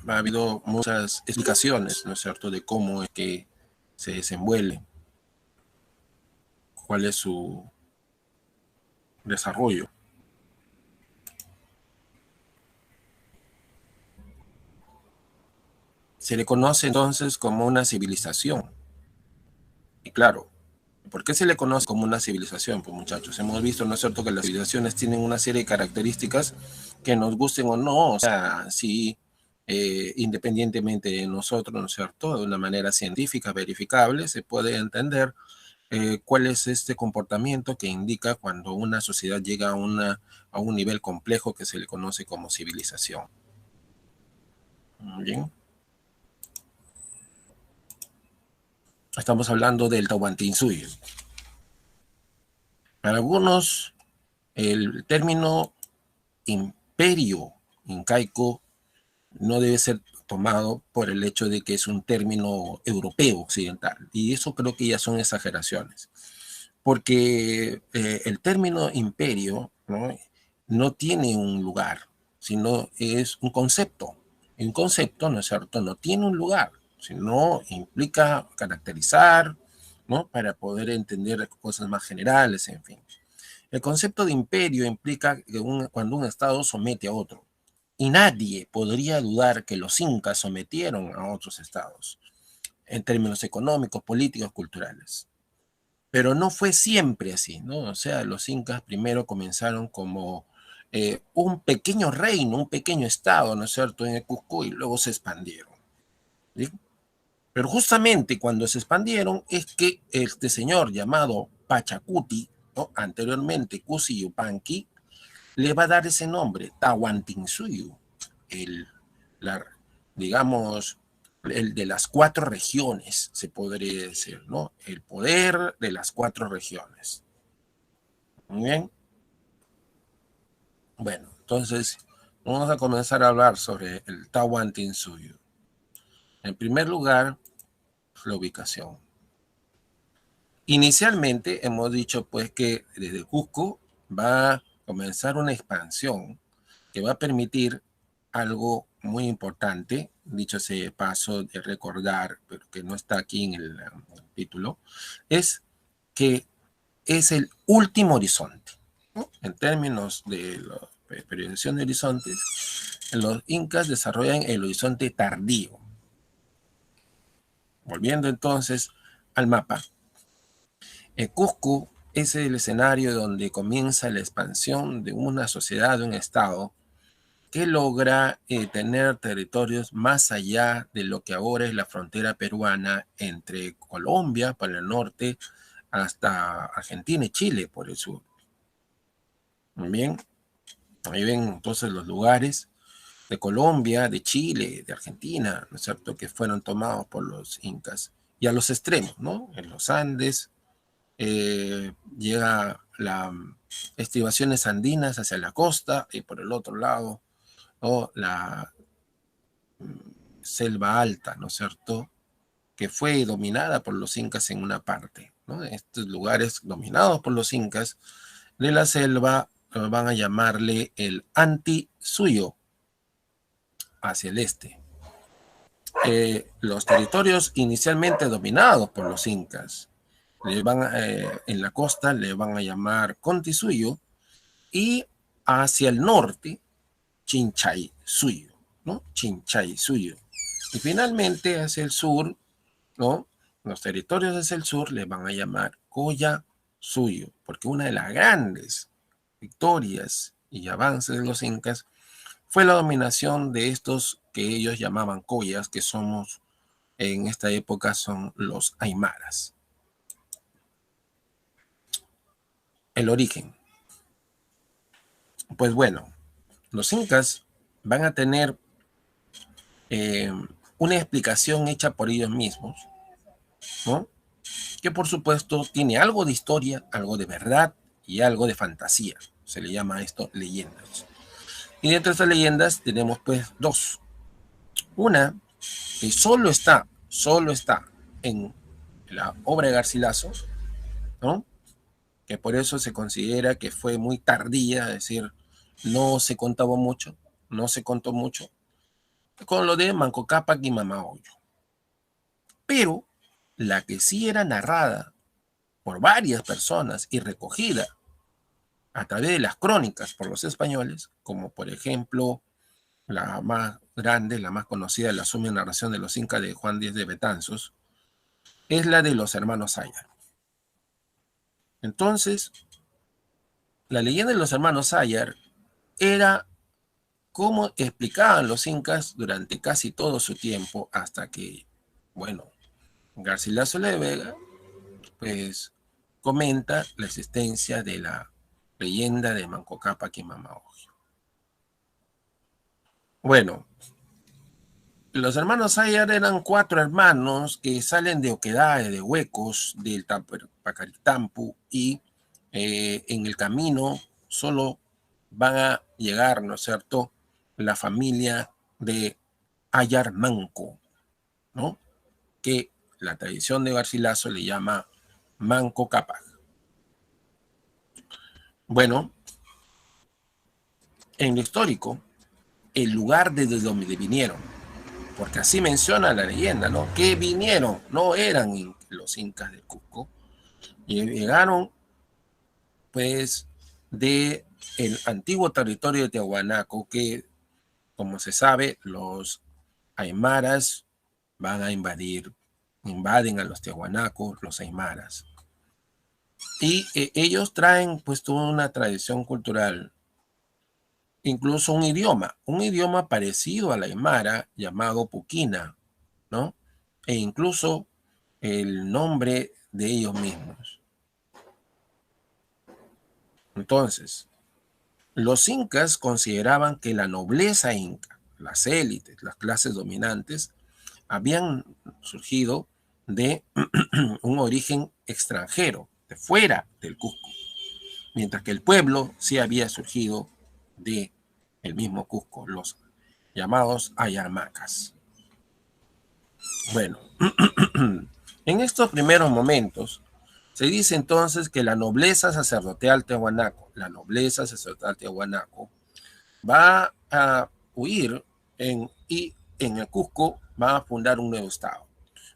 ha habido muchas explicaciones, ¿no es cierto?, de cómo es que se desenvuelve, cuál es su desarrollo. Se le conoce entonces como una civilización. Y claro, ¿por qué se le conoce como una civilización? Pues muchachos, hemos visto, ¿no es cierto?, que las civilizaciones tienen una serie de características que nos gusten o no, o sea, sí, independientemente de nosotros, ¿no es cierto?, de una manera científica, verificable, se puede entender cuál es este comportamiento que indica cuando una sociedad llega a un nivel complejo que se le conoce como civilización. Muy bien. Estamos hablando del Tahuantinsuyo. Para algunos, el término imperio incaico no debe ser tomado por el hecho de que es un término europeo occidental. Y eso creo que ya son exageraciones. Porque el término imperio, ¿no?, no tiene un lugar, sino es un concepto. Y un concepto, ¿no es cierto?, no tiene un lugar, sino implica caracterizar, ¿no?, para poder entender cosas más generales, en fin. El concepto de imperio implica que cuando un estado somete a otro. Y nadie podría dudar que los incas sometieron a otros estados, en términos económicos, políticos, culturales. Pero no fue siempre así, ¿no? O sea, los incas primero comenzaron como un pequeño reino, un pequeño estado, ¿no es cierto?, en el Cusco, y luego se expandieron, ¿sí? Pero justamente cuando se expandieron es que este señor llamado Pachacuti, ¿no?, anteriormente Cusi Yupanqui, le va a dar ese nombre, Tahuantinsuyo, el, la, digamos, el de las 4 regiones, se podría decir, ¿no? El poder de las 4 regiones. Muy bien. Bueno, entonces vamos a comenzar a hablar sobre el Tahuantinsuyo. En primer lugar, la ubicación. Inicialmente hemos dicho pues que desde Cusco va a comenzar una expansión que va a permitir algo muy importante, dicho ese paso de recordar, pero que no está aquí en el título, es que es el último horizonte, ¿no? En términos de la periodización de horizontes, los incas desarrollan el horizonte tardío. Volviendo entonces al mapa, Cusco es el escenario donde comienza la expansión de una sociedad, de un estado, que logra tener territorios más allá de lo que ahora es la frontera peruana entre Colombia por el norte hasta Argentina y Chile por el sur. Muy bien, ahí ven entonces los lugares de Colombia, de Chile, de Argentina, ¿no es cierto?, que fueron tomados por los incas. Y a los extremos, ¿no? En los Andes llega las estribaciones andinas hacia la costa y por el otro lado, ¿no?, la selva alta, ¿no es cierto?, que fue dominada por los incas en una parte, ¿no? Estos lugares dominados por los incas de la selva van a llamarle el Antisuyo, hacia el este. Los territorios inicialmente dominados por los incas en la costa le van a llamar Contisuyo, y hacia el norte Chinchaysuyo, ¿no? Chinchaysuyo. Y finalmente hacia el sur, ¿no?, los territorios hacia el sur le van a llamar Collasuyo, porque una de las grandes victorias y avances de los incas fue la dominación de estos que ellos llamaban collas, que somos en esta época son los aymaras. El origen. Pues bueno, los incas van a tener una explicación hecha por ellos mismos, ¿no?, que por supuesto tiene algo de historia, algo de verdad y algo de fantasía. Se le llama esto leyendas. Y dentro de estas leyendas tenemos pues dos. Una que solo está en la obra de Garcilaso, ¿no?, que por eso se considera que fue muy tardía, es decir, no se contaba mucho, no se contó mucho, con lo de Manco Cápac y Mamahoyo. Pero la que sí era narrada por varias personas y recogida a través de las crónicas por los españoles, como por ejemplo la más grande, la más conocida, la suma y narración de los incas de Juan Díaz de Betanzos, es la de los hermanos Sayar. Entonces, la leyenda de los hermanos Sayar era cómo explicaban los incas durante casi todo su tiempo hasta que, bueno, Garcilaso de Vega, pues, comenta la existencia de la leyenda de Manco Cápac y Mamahoyo. Bueno, los hermanos Sayar eran 4 hermanos que salen de Oquedades, de Huecos, del Pacaritampu, y en el camino solo van a llegar, ¿no es cierto?, la familia de Ayar Manco, ¿no?, que la tradición de Garcilaso le llama Manco Cápac. Bueno, en lo histórico, el lugar desde donde vinieron, porque así menciona la leyenda, ¿no?, que vinieron, no eran los incas del Cusco, y llegaron, pues, de el antiguo territorio de Tiahuanaco, que, como se sabe, los aymaras van a invaden a los tiahuanacos, los aymaras. Y ellos traen, pues, toda una tradición cultural, incluso un idioma parecido al aymara llamado Puquina, ¿no? E incluso el nombre de ellos mismos. Entonces, los incas consideraban que la nobleza inca, las élites, las clases dominantes, habían surgido de un origen extranjero, de fuera del Cusco, mientras que el pueblo sí había surgido de el mismo Cusco, los llamados ayarmacas. Bueno, en estos primeros momentos se dice entonces que la nobleza sacerdotal tiahuanaco, va a huir y en el Cusco va a fundar un nuevo estado.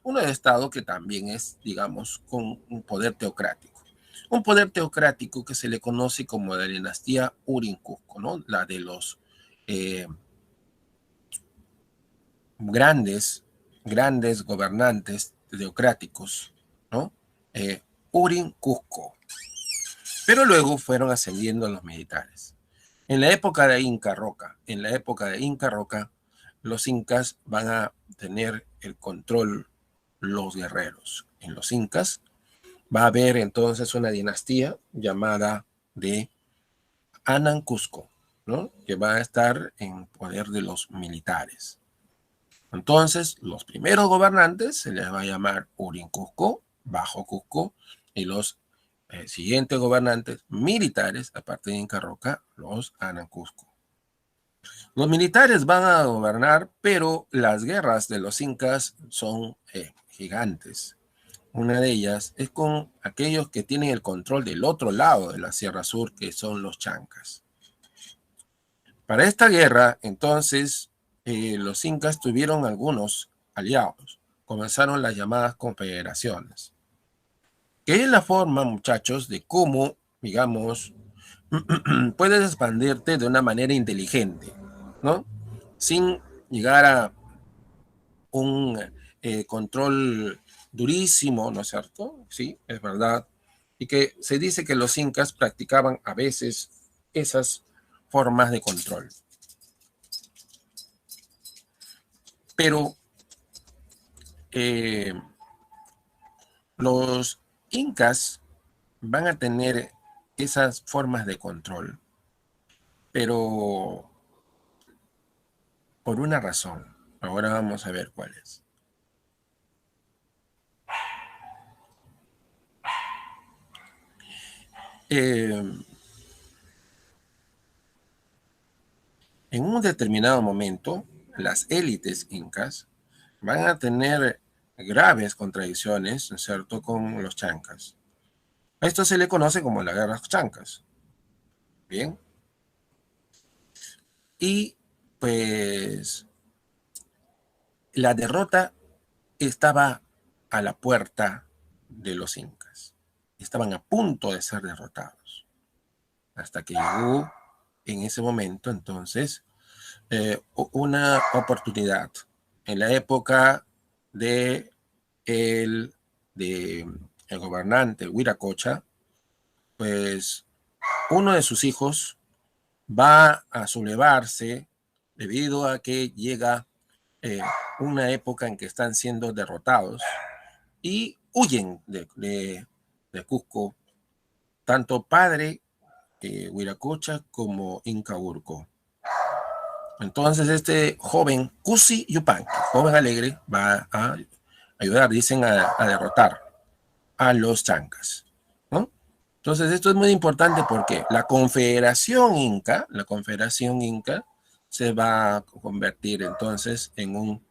Un nuevo estado que también es, digamos, con un poder teocrático. Un poder teocrático que se le conoce como la dinastía Urin-Cusco, ¿no? La de los grandes gobernantes teocráticos, ¿no? Urin-Cusco. Pero luego fueron ascendiendo los militares. En la época de Inca Roca, los incas van a tener el control los guerreros. En los incas va a haber entonces una dinastía llamada de Anan Cusco, ¿no?, que va a estar en poder de los militares. Entonces, los primeros gobernantes se les va a llamar Urin Cusco, Bajo Cusco, y los siguientes gobernantes militares, aparte de Inca Roca, los Anan Cusco. Los militares van a gobernar, pero las guerras de los incas son gigantes. Una de ellas es con aquellos que tienen el control del otro lado de la Sierra Sur, que son los chancas. Para esta guerra, entonces, los incas tuvieron algunos aliados. Comenzaron las llamadas confederaciones, que es la forma, muchachos, de cómo, digamos, puedes expandirte de una manera inteligente, ¿no?, sin llegar a un control durísimo, ¿no es cierto? Sí, es verdad. Y que se dice que los incas practicaban a veces esas formas de control. Pero los incas van a tener esas formas de control, pero por una razón. Ahora vamos a ver cuál es. En un determinado momento, las élites incas van a tener graves contradicciones, ¿no es cierto?, con los chancas. Esto se le conoce como la guerra chancas. Bien. Y pues la derrota estaba a la puerta de los incas. Estaban a punto de ser derrotados. Hasta que llegó en ese momento, entonces, una oportunidad. En la época de el gobernante Wiracocha, pues uno de sus hijos va a sublevarse debido a que llega una época en que están siendo derrotados y huyen de Cusco, tanto padre Wiracocha como Inca Urco. Entonces este joven Cusi Yupanqui, joven alegre, va a ayudar, dicen, a derrotar a los chancas, ¿no? Entonces esto es muy importante porque la Confederación Inca se va a convertir entonces en un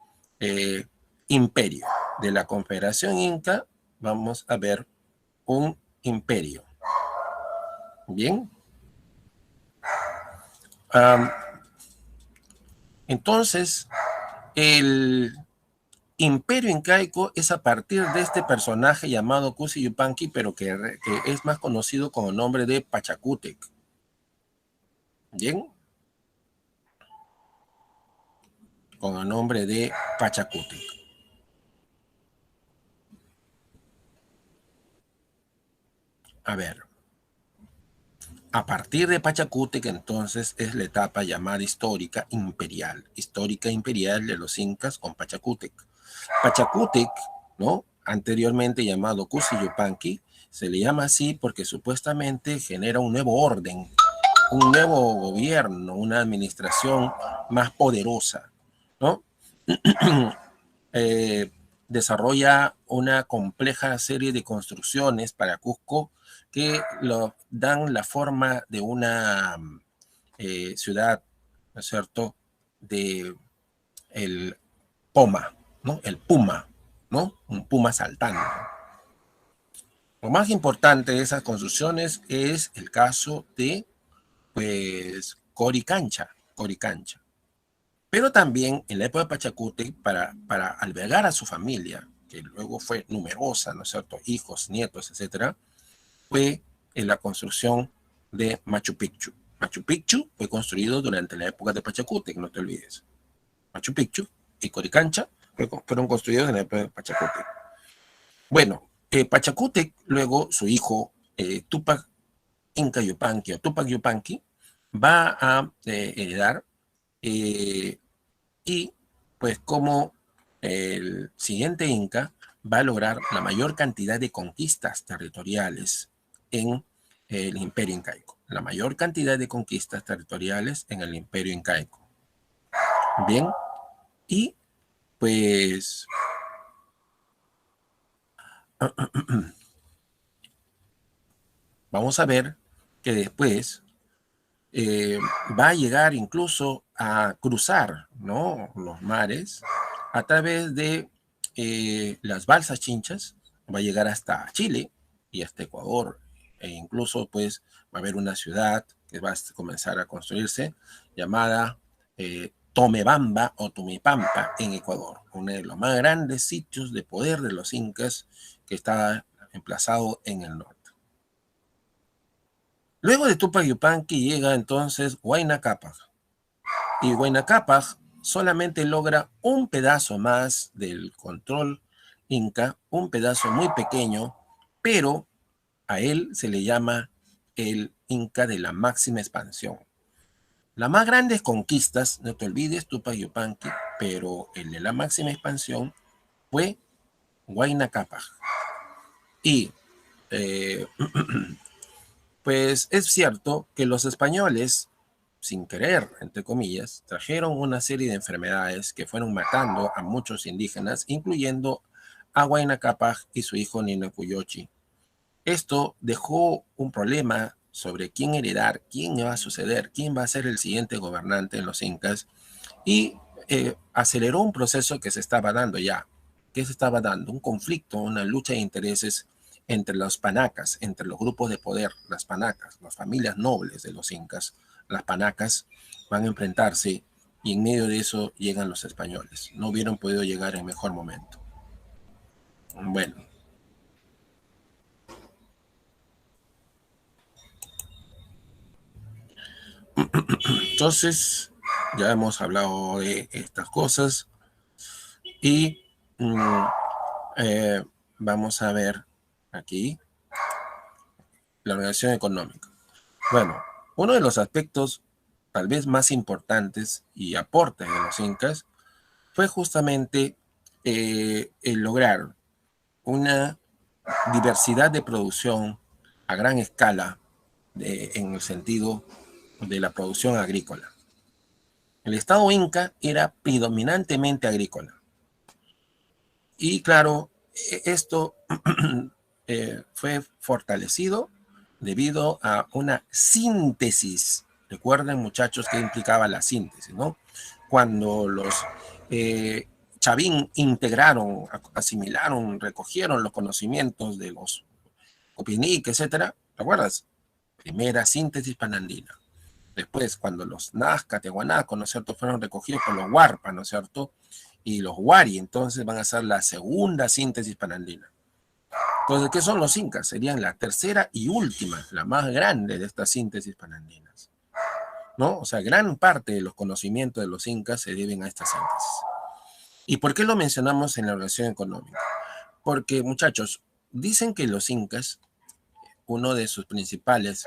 imperio. De la Confederación Inca vamos a ver un imperio. Bien. Entonces, el imperio incaico es a partir de este personaje llamado Cusi Yupanqui, pero que es más conocido con el nombre de Pachacútec. Bien. Con el nombre de Pachacútec. A ver. A partir de Pachacútec, entonces, es la etapa llamada histórica imperial de los incas con Pachacútec. Pachacútec, ¿no? Anteriormente llamado Cusi Yupanqui, se le llama así porque supuestamente genera un nuevo orden, un nuevo gobierno, una administración más poderosa, ¿no? Desarrolla una compleja serie de construcciones para Cusco que lo dan la forma de una ciudad, ¿no es cierto?, de el Poma, ¿no? El Puma, ¿no? Un puma saltando. Lo más importante de esas construcciones es el caso de, pues, Coricancha. Pero también en la época de Pachacútec, para albergar a su familia, que luego fue numerosa, ¿no es cierto?, hijos, nietos, etcétera, fue en la construcción de Machu Picchu. Machu Picchu fue construido durante la época de Pachacútec, no te olvides. Machu Picchu y Coricancha fueron construidos en la época de Pachacútec. Bueno, Pachacútec, luego su hijo Tupac Inca Yupanqui o Tupac Yupanqui va a heredar y pues como el siguiente Inca va a lograr la mayor cantidad de conquistas territoriales en el Imperio Incaico. La mayor cantidad de conquistas territoriales en el Imperio Incaico. Bien, y pues vamos a ver que después va a llegar incluso a cruzar, ¿no?, los mares a través de las balsas chinchas, va a llegar hasta Chile y hasta Ecuador, e incluso pues va a haber una ciudad que va a comenzar a construirse llamada Tomebamba o Tumipampa en Ecuador, uno de los más grandes sitios de poder de los incas que está emplazado en el norte. Luego de Tupac Yupanqui llega entonces Huayna Cápac. Y Huayna Cápac solamente logra un pedazo más del control inca, un pedazo muy pequeño, pero a él se le llama el Inca de la máxima expansión. Las más grandes conquistas, no te olvides, Tupac Yupanqui, pero el de la máxima expansión fue Huayna Cápac. Y pues es cierto que los españoles, sin querer, entre comillas, trajeron una serie de enfermedades que fueron matando a muchos indígenas, incluyendo a Huayna Cápac y su hijo Ninacuyochi. Esto dejó un problema sobre quién heredar, quién va a suceder, quién va a ser el siguiente gobernante en los incas, y aceleró un proceso que se estaba dando ya. ¿Qué se estaba dando? Un conflicto, una lucha de intereses entre los panacas, entre los grupos de poder, las panacas, las familias nobles de los incas. Las panacas van a enfrentarse y en medio de eso llegan los españoles. No hubieran podido llegar en mejor momento. Bueno. Entonces, ya hemos hablado de estas cosas y vamos a ver aquí la organización económica. Bueno, uno de los aspectos tal vez más importantes y aportes de los incas fue justamente el lograr una diversidad de producción a gran escala en el sentido de la producción agrícola. El Estado inca era predominantemente agrícola. Y claro, esto fue fortalecido debido a una síntesis. Recuerden, muchachos, que implicaba la síntesis, ¿no? Cuando los Chavín integraron, asimilaron, recogieron los conocimientos de los Copinic, etcétera, ¿te acuerdas? Primera síntesis panandina. Después, cuando los Nazca, Tehuanaco, ¿no es cierto?, fueron recogidos por los Huarpa, ¿no es cierto?, y los Wari, entonces van a ser la segunda síntesis panandina. Entonces, ¿qué son los incas? Serían la tercera y última, la más grande de estas síntesis panandinas, ¿no? O sea, gran parte de los conocimientos de los incas se deben a esta síntesis. ¿Y por qué lo mencionamos en la organización económica? Porque, muchachos, dicen que los incas, uno de sus principales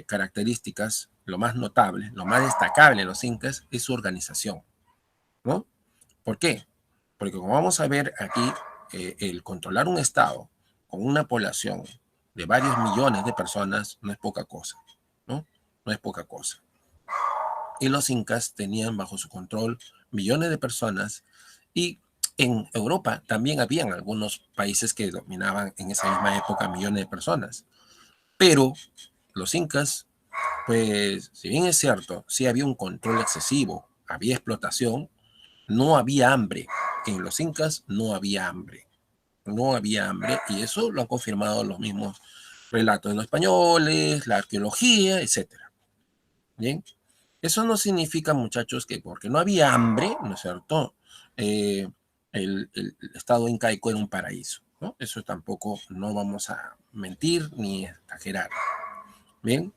características, lo más notable, lo más destacable de los incas es su organización, ¿no? ¿Por qué? Porque como vamos a ver aquí, el controlar un estado con una población de varios millones de personas no es poca cosa, ¿no? No es poca cosa. Y los incas tenían bajo su control millones de personas y en Europa también habían algunos países que dominaban en esa misma época millones de personas. Pero los incas, pues, si bien es cierto, sí había un control excesivo, había explotación, no había hambre. En los incas no había hambre. No había hambre y eso lo han confirmado los mismos relatos de los españoles, la arqueología, etcétera. Bien, eso no significa, muchachos, que porque no había hambre, ¿no es cierto?, el estado incaico era un paraíso, ¿no? Eso tampoco no vamos a mentir ni exagerar. Bien,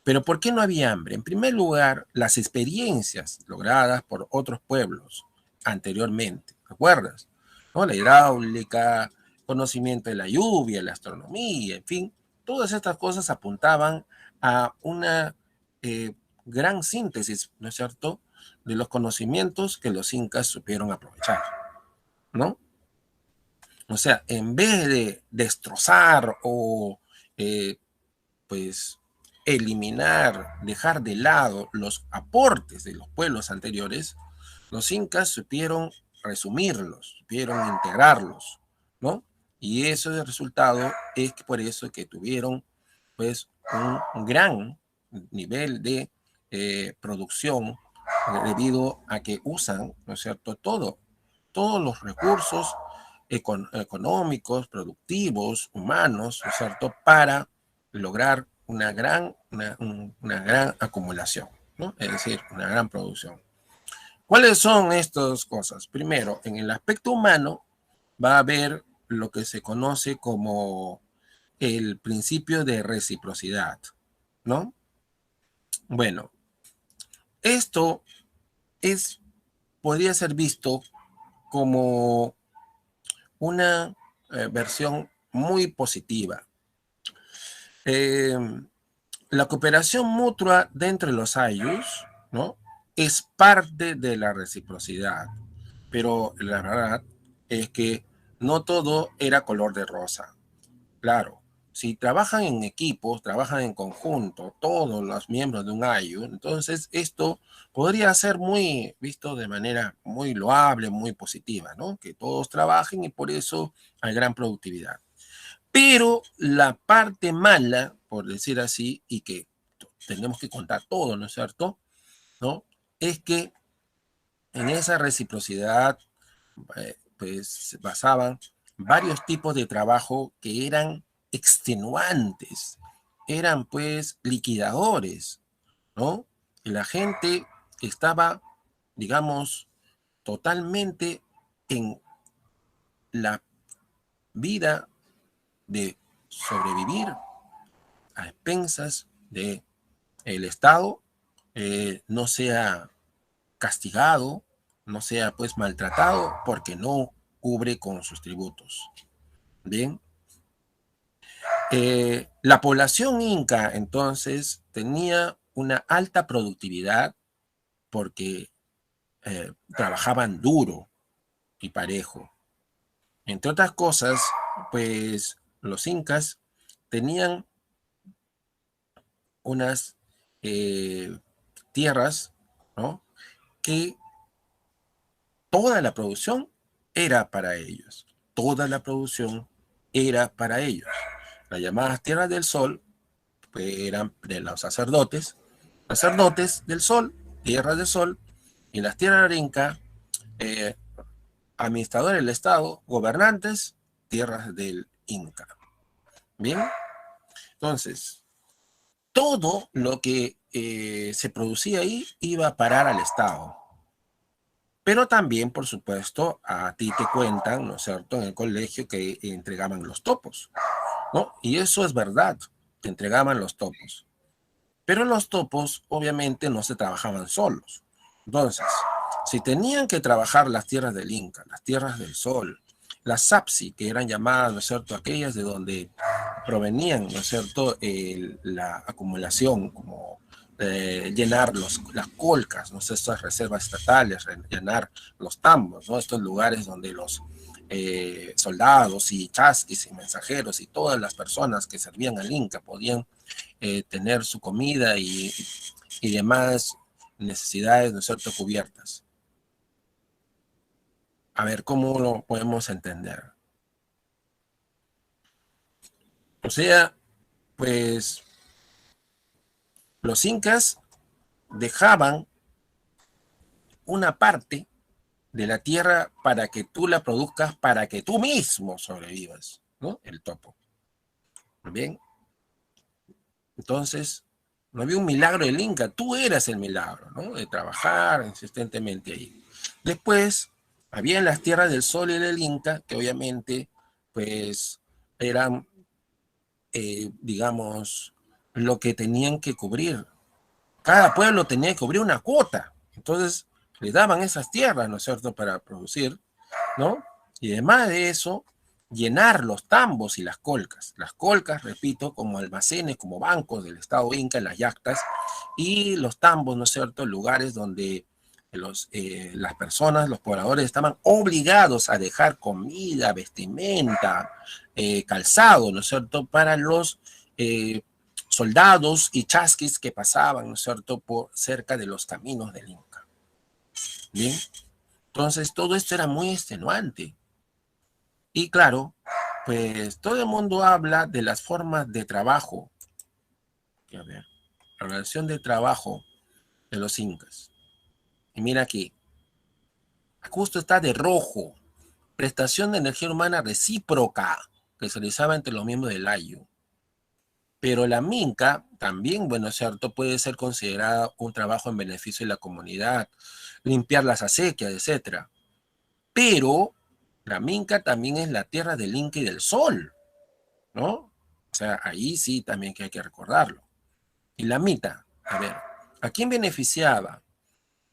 pero ¿por qué no había hambre? En primer lugar, las experiencias logradas por otros pueblos anteriormente, ¿te acuerdas? ¿No? La hidráulica, conocimiento de la lluvia, la astronomía, en fin, todas estas cosas apuntaban a una gran síntesis, ¿no es cierto?, de los conocimientos que los incas supieron aprovechar, ¿no? O sea, en vez de destrozar o pues eliminar, dejar de lado los aportes de los pueblos anteriores, los incas supieron resumirlos, supieron integrarlos, ¿no? Y eso el resultado es por eso que tuvieron pues un gran nivel de producción debido a que usan, ¿no es cierto?, todos los recursos económicos, productivos, humanos, ¿no es cierto?, para lograr una gran acumulación, ¿no? Es decir, una gran producción. ¿Cuáles son estas cosas? Primero, en el aspecto humano va a haber lo que se conoce como el principio de reciprocidad, ¿no? Bueno, esto podría ser visto como una versión muy positiva. La cooperación mutua dentro de los ayllus, ¿no?, es parte de la reciprocidad, pero la verdad es que no todo era color de rosa. Claro, si trabajan en equipos, trabajan en conjunto, todos los miembros de un ayllu, entonces esto podría ser muy visto de manera muy loable, muy positiva, ¿no? Que todos trabajen y por eso hay gran productividad. Pero la parte mala, por decir así, y que tenemos que contar todo, ¿no es cierto?, ¿no?, es que en esa reciprocidad pues se basaban varios tipos de trabajo que eran extenuantes, eran pues liquidadores, ¿no? Y la gente estaba, digamos, totalmente en la vida de sobrevivir a expensas de el Estado, no sea castigado, no sea pues maltratado porque no cubre con sus tributos. Bien, la población inca entonces tenía una alta productividad porque trabajaban duro y parejo. Entre otras cosas, pues los incas tenían unas tierras, ¿no?, que toda la producción era para ellos. Toda la producción era para ellos. Las llamadas tierras del sol pues, eran de los sacerdotes, sacerdotes del sol, tierras del sol, y las tierras del Inca, eh, administradores del Estado, gobernantes, tierras del Inca. Bien, entonces, todo lo que se producía ahí iba a parar al Estado. Pero también, por supuesto, a ti te cuentan, ¿no es cierto?, en el colegio que entregaban los topos, ¿no? Y eso es verdad, te entregaban los topos. Pero los topos, obviamente, no se trabajaban solos. Entonces, si tenían que trabajar las tierras del Inca, las tierras del Sol, las Sapsi, que eran llamadas, ¿no es cierto?, aquellas de donde provenían, ¿no es cierto?, la acumulación, como llenar las colcas, ¿no? Estas reservas estatales, llenar los tambos, ¿no? Estos lugares donde los soldados y chasquis y mensajeros y todas las personas que servían al Inca podían tener su comida y demás necesidades, ¿no es cierto?, cubiertas. A ver, ¿cómo lo podemos entender? O sea, pues los incas dejaban una parte de la tierra para que tú la produzcas, para que tú mismo sobrevivas, ¿no? El topo. Bien, entonces, no había un milagro del Inca, tú eras el milagro, ¿no?, de trabajar insistentemente ahí. Después, había las tierras del Sol y del Inca, que obviamente, pues, eran, digamos, lo que tenían que cubrir. Cada pueblo tenía que cubrir una cuota. Entonces, le daban esas tierras, ¿no es cierto?, para producir, ¿no? Y además de eso, llenar los tambos y las colcas. Las colcas, repito, como almacenes, como bancos del Estado Inca, las yactas, y los tambos, ¿no es cierto?, lugares donde las personas, los pobladores, estaban obligados a dejar comida, vestimenta, calzado, ¿no es cierto?, para los soldados y chasquis que pasaban, ¿no es cierto?, por cerca de los caminos del Inca. Bien, entonces todo esto era muy extenuante. Y claro, pues todo el mundo habla de las formas de trabajo. A ver, la relación de trabajo de los incas. Y mira aquí, justo está de rojo, prestación de energía humana recíproca que se realizaba entre los miembros del Ayu. Pero la minca también, bueno, es cierto, puede ser considerada un trabajo en beneficio de la comunidad, limpiar las acequias, etcétera. Pero la minca también es la tierra del Inca y del Sol, ¿no? O sea, ahí sí también que hay que recordarlo. Y la mita, a ver, ¿a quién beneficiaba?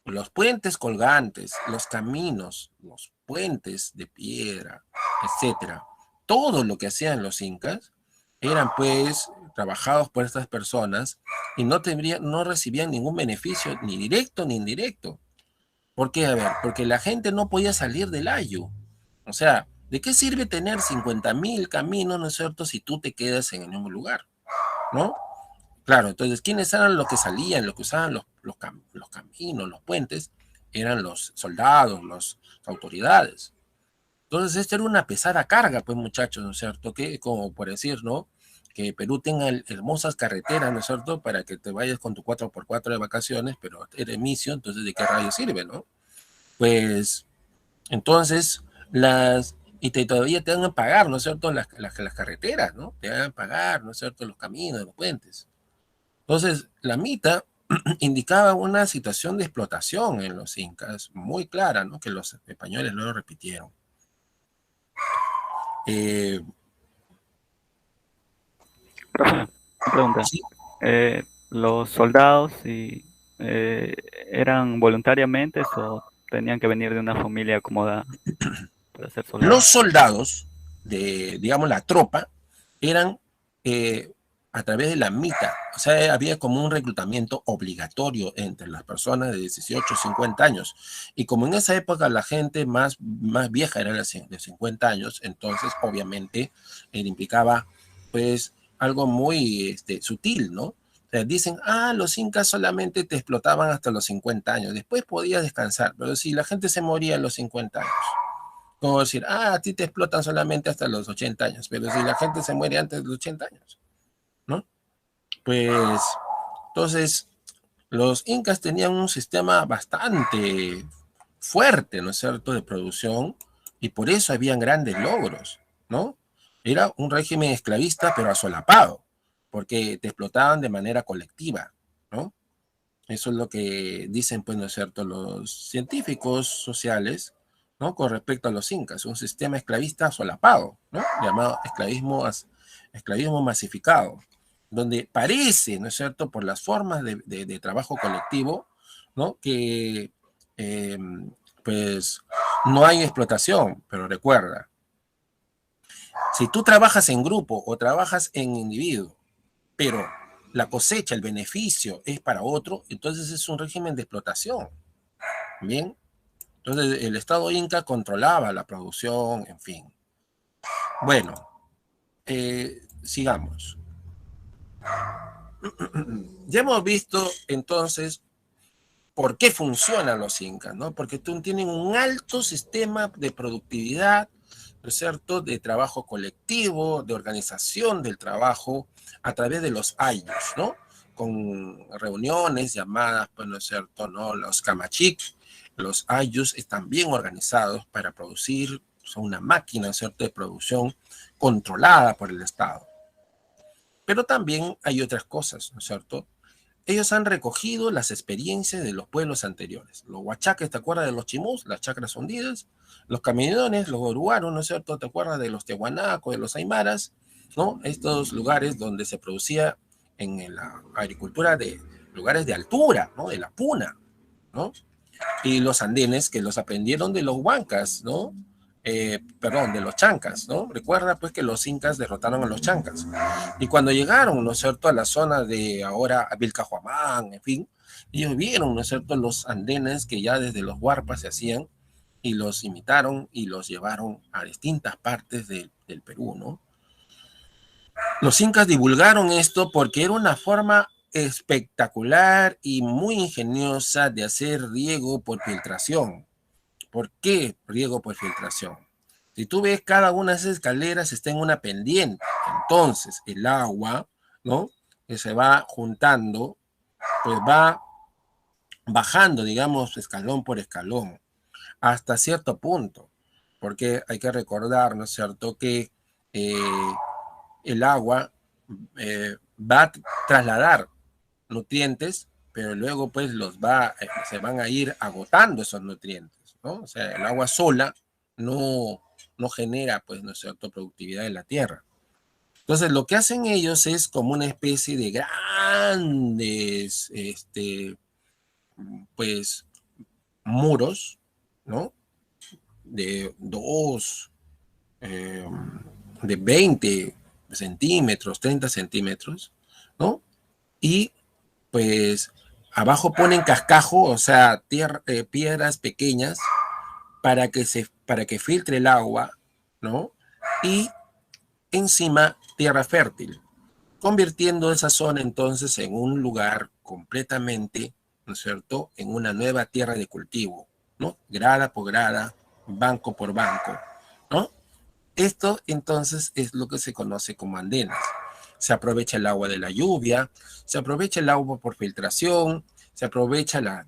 Los puentes colgantes, los caminos, los puentes de piedra, etcétera. Todo lo que hacían los incas eran pues trabajados por estas personas y no recibían ningún beneficio ni directo ni indirecto. ¿Por qué? A ver, porque la gente no podía salir del Ayu. O sea, ¿de qué sirve tener 50.000 caminos, ¿no es cierto?, si tú te quedas en el mismo lugar, ¿no? Claro, entonces, ¿quiénes eran los que salían, los que usaban los caminos, los puentes? Eran los soldados, las autoridades. Entonces, esta era una pesada carga, pues, muchachos, ¿no es cierto? Que, como por decir, ¿no?, que Perú tenga hermosas carreteras, ¿no es cierto?, para que te vayas con tu 4x4 de vacaciones, pero eres misio, entonces, ¿de qué rayos sirve, no? Pues, entonces, y todavía te van a pagar, ¿no es cierto?, las carreteras, ¿no? Te van a pagar, ¿no es cierto?, los caminos, los puentes. Entonces, la mita indicaba una situación de explotación en los incas, muy clara, ¿no? Que los españoles luego repitieron. Profe, una pregunta. Sí. ¿Los soldados eran voluntariamente o tenían que venir de una familia acomodada para ser soldados? Los soldados de, digamos, la tropa, eran a través de la mitad. O sea, había como un reclutamiento obligatorio entre las personas de 18 a 50 años. Y como en esa época la gente más vieja era de 50 años, entonces obviamente implicaba pues algo muy sutil, ¿no? O sea, dicen, los incas solamente te explotaban hasta los 50 años, después podías descansar, pero si la gente se moría a los 50 años, como decir, a ti te explotan solamente hasta los 80 años, pero si la gente se muere antes de los 80 años, ¿no? Pues, entonces, los incas tenían un sistema bastante fuerte, ¿no es cierto?, de producción, y por eso habían grandes logros, ¿no? Era un régimen esclavista, pero asolapado, porque te explotaban de manera colectiva, ¿no? Eso es lo que dicen, pues, ¿no es cierto?, los científicos sociales, ¿no?, con respecto a los incas, un sistema esclavista solapado, ¿no?, llamado esclavismo masificado, donde parece, ¿no es cierto?, por las formas de trabajo colectivo, ¿no?, que eh, pues no hay explotación, pero recuerda, si tú trabajas en grupo o trabajas en individuo, pero la cosecha, el beneficio es para otro, entonces es un régimen de explotación. Bien, entonces el Estado Inca controlaba la producción, en fin. Bueno, sigamos. Ya hemos visto entonces por qué funcionan los incas, ¿no? Porque tienen un alto sistema de productividad, ¿no es cierto?, de trabajo colectivo, de organización del trabajo a través de los ayllus, ¿no? Con reuniones, llamadas, pues, ¿no es cierto?, ¿no? Los camachik, los ayllus están bien organizados para producir, son una máquina, ¿no es cierto?, de producción controlada por el Estado. Pero también hay otras cosas, ¿no es cierto? Ellos han recogido las experiencias de los pueblos anteriores. Los huachaques, ¿te acuerdas de los chimús, las chacras hundidas? Los camindones, los oruaros, ¿no es cierto? ¿Te acuerdas de los tehuanacos, de los aymaras? ¿No? Estos lugares donde se producía en la agricultura de lugares de altura, ¿no? De la puna, ¿no? Y los andenes que los aprendieron de los huancas, ¿no? Perdón, de los chancas, ¿no? Recuerda pues que los incas derrotaron a los chancas. Y cuando llegaron, ¿no es cierto?, a la zona de ahora Vilcahuamán, en fin, ellos vieron, ¿no es cierto?, los andenes que ya desde los huarpas se hacían y los imitaron y los llevaron a distintas partes del Perú, ¿no? Los incas divulgaron esto porque era una forma espectacular y muy ingeniosa de hacer riego por filtración. ¿Por qué riego por filtración? Si tú ves, cada una de esas escaleras está en una pendiente. Entonces, el agua, ¿no?, que se va juntando, pues va bajando, digamos, escalón por escalón, hasta cierto punto. Porque hay que recordar, ¿no es cierto?, que eh, el agua va a trasladar nutrientes, pero luego pues se van a ir agotando esos nutrientes, ¿no? O sea, el agua sola no genera, pues, ¿no es cierto?, productividad en la tierra. Entonces, lo que hacen ellos es como una especie de grandes, pues, muros, ¿no? De eh, de 20 centímetros, 30 centímetros, ¿no? Y pues abajo ponen cascajo, o sea, piedras pequeñas para que filtre el agua, ¿no? Y encima tierra fértil, convirtiendo esa zona entonces en un lugar completamente, ¿no es cierto?, en una nueva tierra de cultivo, ¿no? Grada por grada, banco por banco, ¿no? Esto entonces es lo que se conoce como andenes. Se aprovecha el agua de la lluvia, se aprovecha el agua por filtración, se aprovecha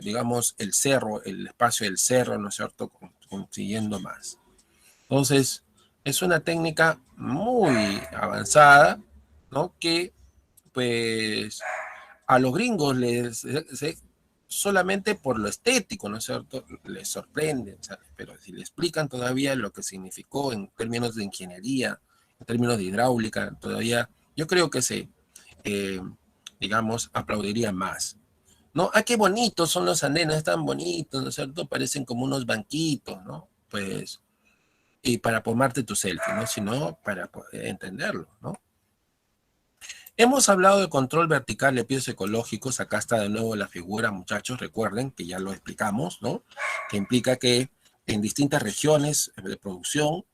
digamos, el cerro, el espacio del cerro, ¿no es cierto?, consiguiendo más. Entonces, es una técnica muy avanzada, ¿no?, que pues a los gringos solamente por lo estético, ¿no es cierto?, les sorprende, ¿sabes? Pero si le explican todavía lo que significó en términos de ingeniería, en términos de hidráulica, todavía yo creo que digamos, aplaudiría más. ¿No? Ah, qué bonitos son los andenes, están bonitos, ¿no es cierto? Parecen como unos banquitos, ¿no? Pues, y para tomarte tu selfie, ¿no? Sino para poder entenderlo, ¿no? Hemos hablado de control vertical de pisos ecológicos. Acá está de nuevo la figura, muchachos. Recuerden que ya lo explicamos, ¿no? Que implica que en distintas regiones de producción,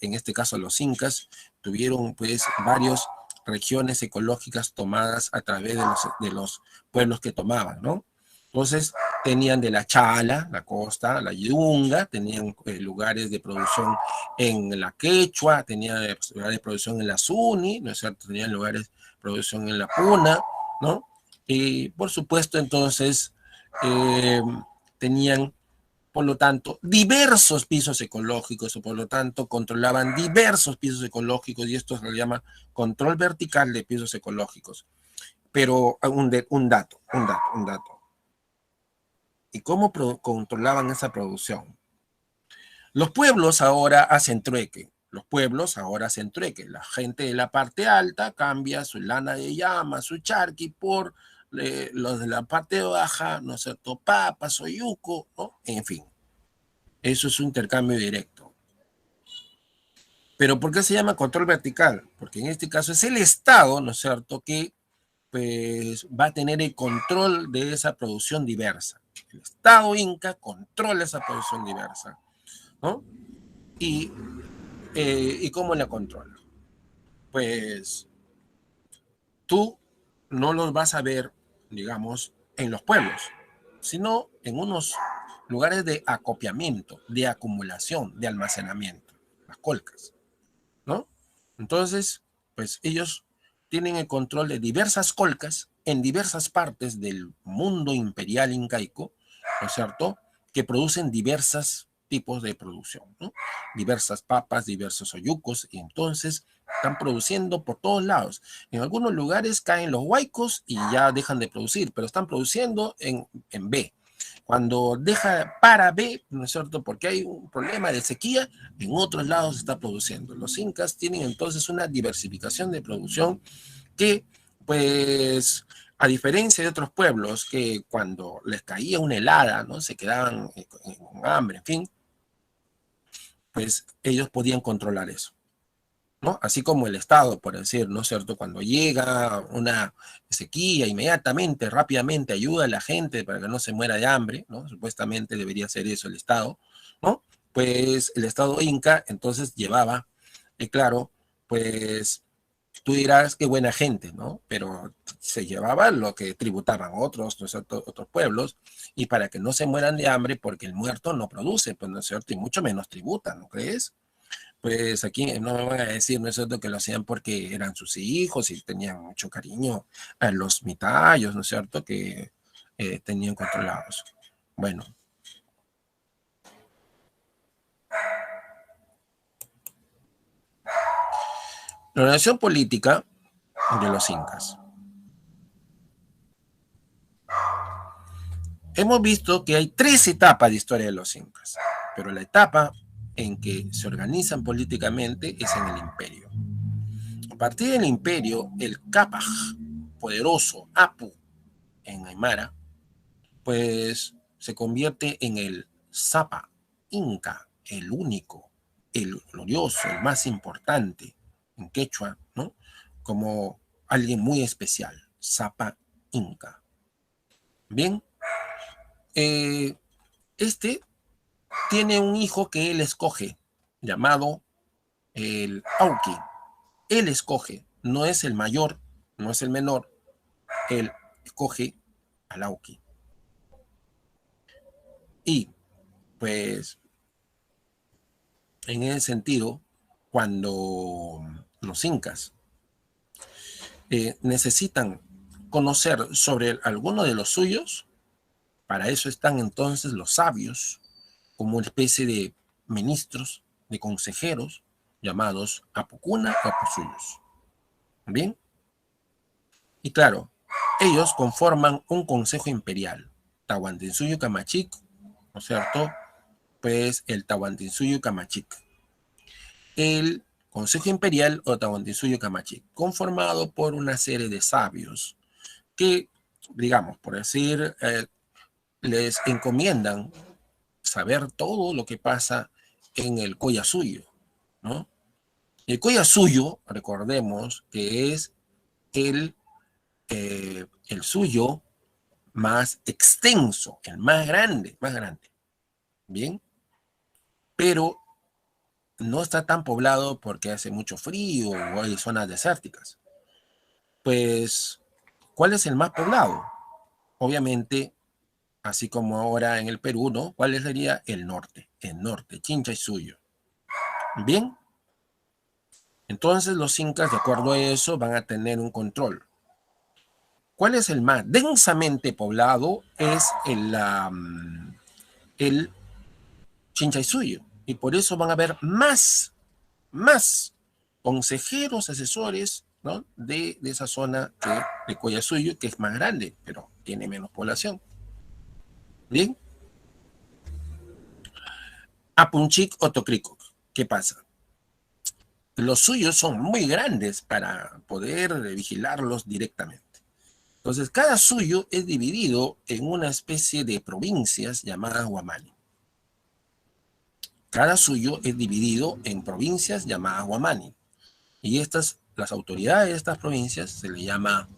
en este caso los incas, tuvieron pues varias regiones ecológicas tomadas a través de los pueblos que tomaban, ¿no? Entonces, tenían de la Chala, la costa, la Yunga, tenían lugares de producción en la Quechua, tenían lugares de producción en la Suni, ¿no es cierto? Tenían lugares de producción en la Puna, ¿no? Y por supuesto, entonces, tenían, por lo tanto, diversos pisos ecológicos, o por lo tanto, controlaban diversos pisos ecológicos, y esto se le llama control vertical de pisos ecológicos. Pero un dato. ¿Y cómo controlaban esa producción? Los pueblos ahora hacen trueque. La gente de la parte alta cambia su lana de llama, su charqui, por los de la parte baja, ¿no es cierto? Papas o yuco, ¿no? En fin, eso es un intercambio directo. ¿Pero por qué se llama control vertical? Porque en este caso es el Estado, ¿no es cierto?, que pues va a tener el control de esa producción diversa. El Estado inca controla esa producción diversa, ¿no? ¿Y cómo la controla? Pues tú no los vas a ver, digamos, en los pueblos, sino en unos lugares de acopiamiento, de acumulación, de almacenamiento, las colcas, ¿no? Entonces, pues ellos tienen el control de diversas colcas en diversas partes del mundo imperial incaico, ¿no es cierto?, que producen diversos tipos de producción, ¿no? Diversas papas, diversos oyucos, y entonces están produciendo por todos lados. En algunos lugares caen los huaicos y ya dejan de producir, pero están produciendo en B. Cuando para B, ¿no es cierto?, porque hay un problema de sequía, en otros lados está produciendo. Los incas tienen entonces una diversificación de producción que, pues, a diferencia de otros pueblos que cuando les caía una helada, ¿no?, se quedaban con hambre, en fin, pues ellos podían controlar eso, ¿no? Así como el Estado, por decir, ¿no es cierto?, cuando llega una sequía, inmediatamente, rápidamente ayuda a la gente para que no se muera de hambre, ¿no? Supuestamente debería ser eso el Estado, ¿no? Pues el Estado inca entonces llevaba, claro, pues tú dirás qué buena gente, ¿no? Pero se llevaba lo que tributaban otros, ¿no es cierto?, otros pueblos, y para que no se mueran de hambre, porque el muerto no produce, pues, ¿no es cierto?, y mucho menos tributa, ¿no crees? Pues aquí no me van a decir, ¿no es cierto?, que lo hacían porque eran sus hijos y tenían mucho cariño a los mitayos, ¿no es cierto?, que tenían controlados. Bueno. La organización política de los incas. Hemos visto que hay 3 etapas de historia de los incas, pero la etapa en que se organizan políticamente es en el imperio. A partir del imperio, el Cápaj, poderoso Apu en Aymara, pues se convierte en el Sapa Inca, el único, el glorioso, el más importante en quechua, ¿no?, como alguien muy especial, Sapa Inca. Bien, este tiene un hijo que él escoge, llamado el Auqui. Él escoge, no es el mayor, no es el menor, él escoge al Auqui. Y, pues, en ese sentido, cuando los incas necesitan conocer sobre alguno de los suyos, para eso están entonces los sabios, como una especie de ministros, de consejeros, llamados Apucuna o Apusuyos. ¿Bien? Y claro, ellos conforman un consejo imperial, Tahuantinsuyo Camachic, ¿no es cierto? Pues el Tahuantinsuyo Camachic. El Consejo Imperial o Tahuantinsuyo Camachic, conformado por una serie de sabios que, digamos, por decir, les encomiendan saber todo lo que pasa en el Collasuyo, ¿no? El Collasuyo, recordemos que es el suyo más extenso, el más grande, ¿bien? Pero no está tan poblado porque hace mucho frío o hay zonas desérticas. Pues, ¿cuál es el más poblado? Obviamente, así como ahora en el Perú, ¿no? ¿Cuál sería el norte? El norte, Chincha y Suyo. Bien, entonces los incas, de acuerdo a eso, van a tener un control. ¿Cuál es el más densamente poblado? Es el Chincha y Suyo. Y por eso van a haber más consejeros, asesores, ¿no? de esa zona de Collasuyo, que es más grande, pero tiene menos población. Bien. Apunchic o Tocrico. ¿Qué pasa? Los suyos son muy grandes para poder vigilarlos directamente. Entonces, cada suyo es dividido en una especie de provincias llamadas Guamani. Cada suyo es dividido en provincias llamadas Guamani. Y las autoridades de estas provincias se le llama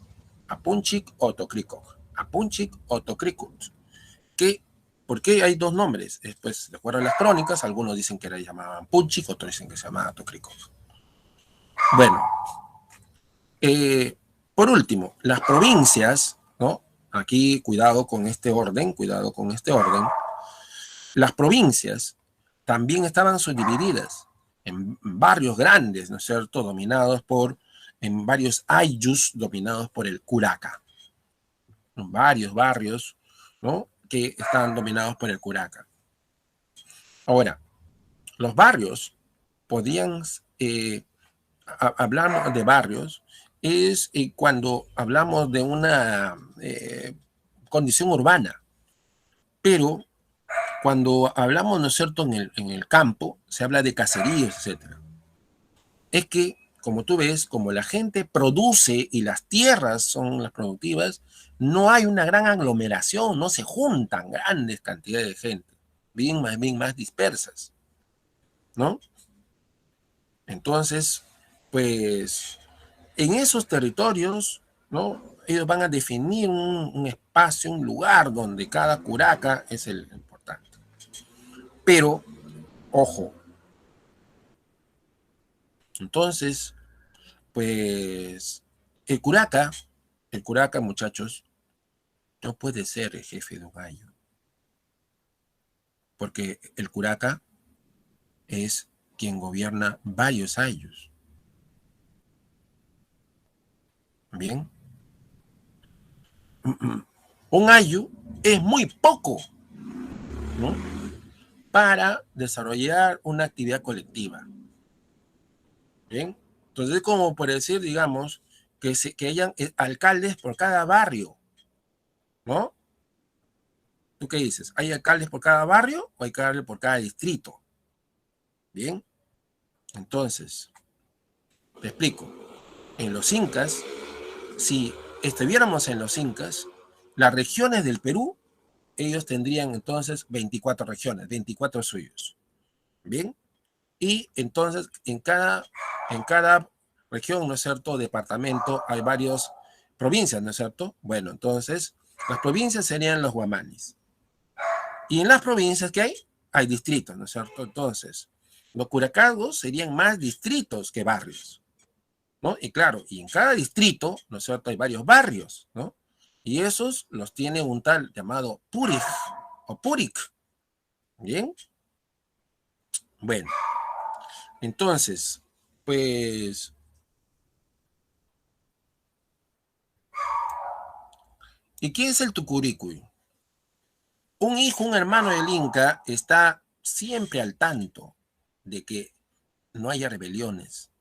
Apunchic o Tocricoc. Apunchic o Tocricoc. ¿Por qué hay dos nombres? Pues, de acuerdo a las crónicas, algunos dicen que era llamado Apunchic, otros dicen que se llamaba Tocricoc. Bueno, por último, las provincias, ¿no? Aquí, cuidado con este orden, cuidado con este orden. Las provincias también estaban subdivididas en barrios grandes, ¿no es cierto?, en varios ayllus dominados por el curaca. Varios barrios, ¿no?, que estaban dominados por el curaca. Ahora, los barrios podían, hablamos de barrios, es cuando hablamos de una condición urbana, pero cuando hablamos, ¿no es cierto?, en el campo, se habla de caseríos, etc. Es que, como tú ves, como la gente produce y las tierras son las productivas, no hay una gran aglomeración, no se juntan grandes cantidades de gente, bien más dispersas, ¿no? Entonces, pues, en esos territorios, ¿no?, ellos van a definir un espacio, un lugar donde cada curaca es el importante. Pero, ojo, entonces, pues, el curaca, muchachos, no puede ser el jefe de un ayo, porque el curaca es quien gobierna varios ayos. Bien, un ayo es muy poco, ¿no?, para desarrollar una actividad colectiva. Bien, entonces, como por decir, digamos, que hayan alcaldes por cada barrio, ¿no? ¿Tú qué dices? ¿Hay alcaldes por cada barrio o hay alcaldes por cada distrito? Bien, entonces, te explico. En los incas, si estuviéramos en los incas, las regiones del Perú, ellos tendrían entonces 24 regiones, 24 suyos. Bien, y entonces en cada región, ¿no es cierto?, departamento, hay varias provincias, ¿no es cierto? Bueno, entonces, las provincias serían los guamanis. Y en las provincias que hay distritos, ¿no es cierto? Entonces, los curacagos serían más distritos que barrios, ¿no? Y claro, y en cada distrito, ¿no es cierto?, hay varios barrios, ¿no? Y esos los tiene un tal llamado Purig o Purik. ¿Bien? Bueno, entonces, pues, ¿y quién es el Tucuриcuy? Un hijo, un hermano del Inca está siempre al tanto de que no haya rebeliones,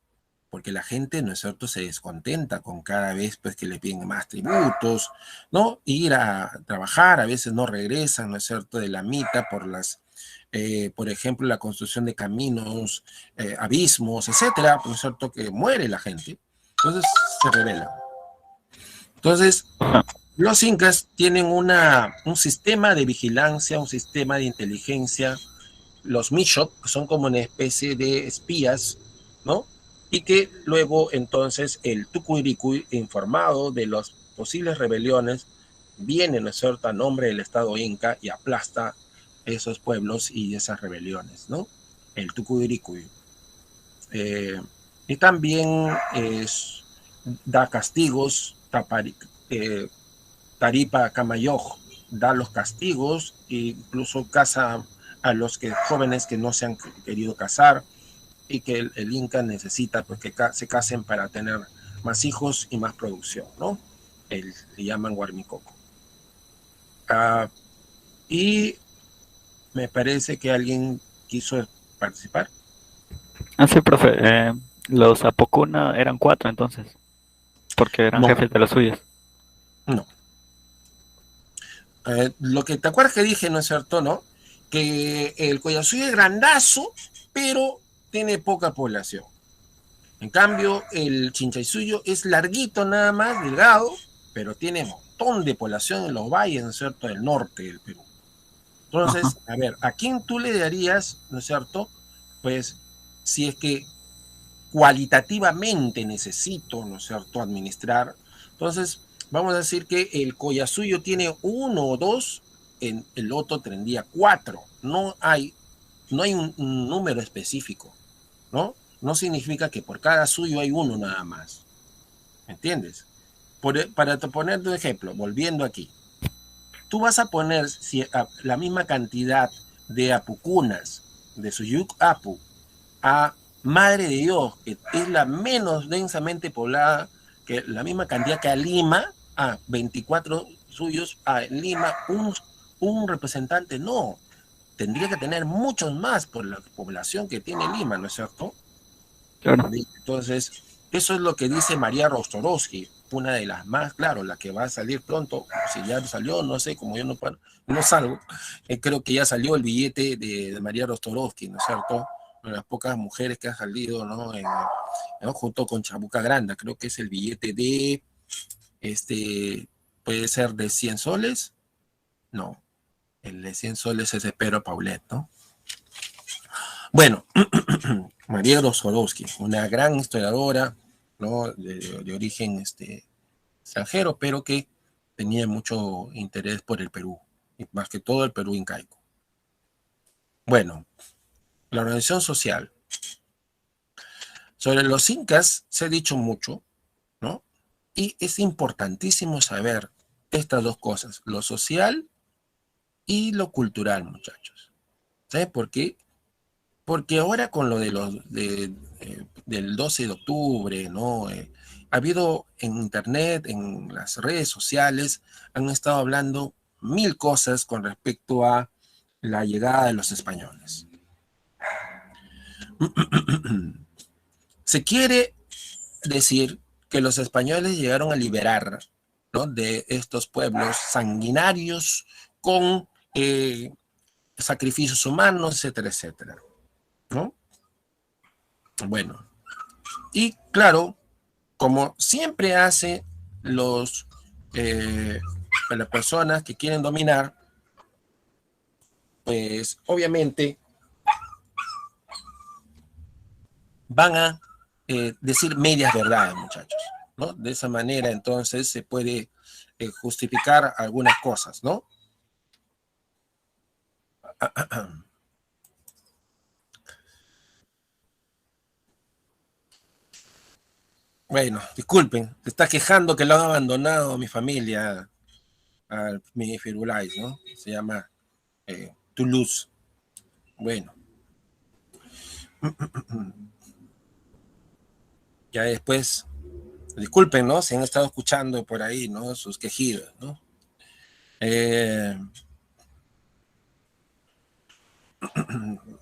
porque la gente, ¿no es cierto?, se descontenta con cada vez pues, que le piden más tributos, ¿no? Ir a trabajar, a veces no regresan, ¿no es cierto?, de la mitad por ejemplo, la construcción de caminos, abismos, etcétera, ¿no es cierto?, que muere la gente. Entonces se rebelan. Entonces, los incas tienen un sistema de vigilancia, un sistema de inteligencia, los Mishop, que son como una especie de espías, ¿no? Y que luego entonces el Tucuiricuy, informado de las posibles rebeliones, viene, ¿no es cierto?, a nombre del Estado Inca y aplasta esos pueblos y esas rebeliones, ¿no? El Tucuiricuy. Y también da castigos, Taripa Camayojo da los castigos e incluso casa a los jóvenes que no se han querido casar y que el Inca necesita pues, que se casen para tener más hijos y más producción, ¿no? Le llaman Huarmicoco. Y me parece que alguien quiso participar. Ah, sí, profe. Los Apocuna eran 4 entonces, porque eran No, jefes de los suyos. no. Lo que te acuerdas que dije, ¿no es cierto?, ¿no? Que el Collasuyo es grandazo, pero tiene poca población. En cambio, el Chinchaysuyo es larguito nada más, delgado, pero tiene un montón de población en los valles, ¿no es cierto?, del norte del Perú. Ajá. Entonces, a ver, ¿a quién tú le darías, ¿no es cierto?, pues si es que cualitativamente necesito, ¿no es cierto?, administrar. Entonces, vamos a decir que el Collasuyo tiene 1 o 2, en el otro tendría 4. No hay un número específico, ¿no? No significa que por cada suyo hay uno nada más. ¿Me entiendes? Para poner un ejemplo, volviendo aquí, tú vas a poner la misma cantidad de apucunas de Suyuk Apu a Madre de Dios, que es la menos densamente poblada, que la misma cantidad que a Lima, a 24 suyos, a Lima, un representante, no. Tendría que tener muchos más por la población que tiene Lima, ¿no es cierto? Claro. Entonces, eso es lo que dice María Rostorowski, una de las más, claro, la que va a salir pronto, si ya salió, no sé, como yo no salgo, creo que ya salió el billete de María Rostorowski, ¿no es cierto? Una de las pocas mujeres que ha salido, ¿no? Junto con Chabuca Granda, creo que es el billete de, puede ser de 100 soles, no, el de 100 soles es de Pedro Paulet, ¿no? Bueno, María Rostorowski, una gran historiadora, ¿no? de origen extranjero, pero que tenía mucho interés por el Perú, y más que todo el Perú incaico. Bueno, la organización social. Sobre los incas se ha dicho mucho, ¿no? Y es importantísimo saber estas dos cosas, lo social y lo cultural, muchachos. ¿Sabes por qué? Porque ahora con lo del 12 de octubre, ¿no? Ha habido en internet, en las redes sociales, han estado hablando mil cosas con respecto a la llegada de los españoles. Se quiere decir que los españoles llegaron a liberar, ¿no?, de estos pueblos sanguinarios con sacrificios humanos, etcétera, etcétera, ¿no? Bueno, y claro, como siempre hace los las personas que quieren dominar, pues obviamente van a decir medias verdades, muchachos, ¿no? De esa manera entonces se puede justificar algunas cosas, ¿no? Bueno, disculpen, se está quejando que lo han abandonado a mi familia, a mi Firulais, ¿no? Se llama Toulouse. Bueno, ya después, disculpen, ¿no? Se han estado escuchando por ahí, ¿no? Sus quejidos, ¿no?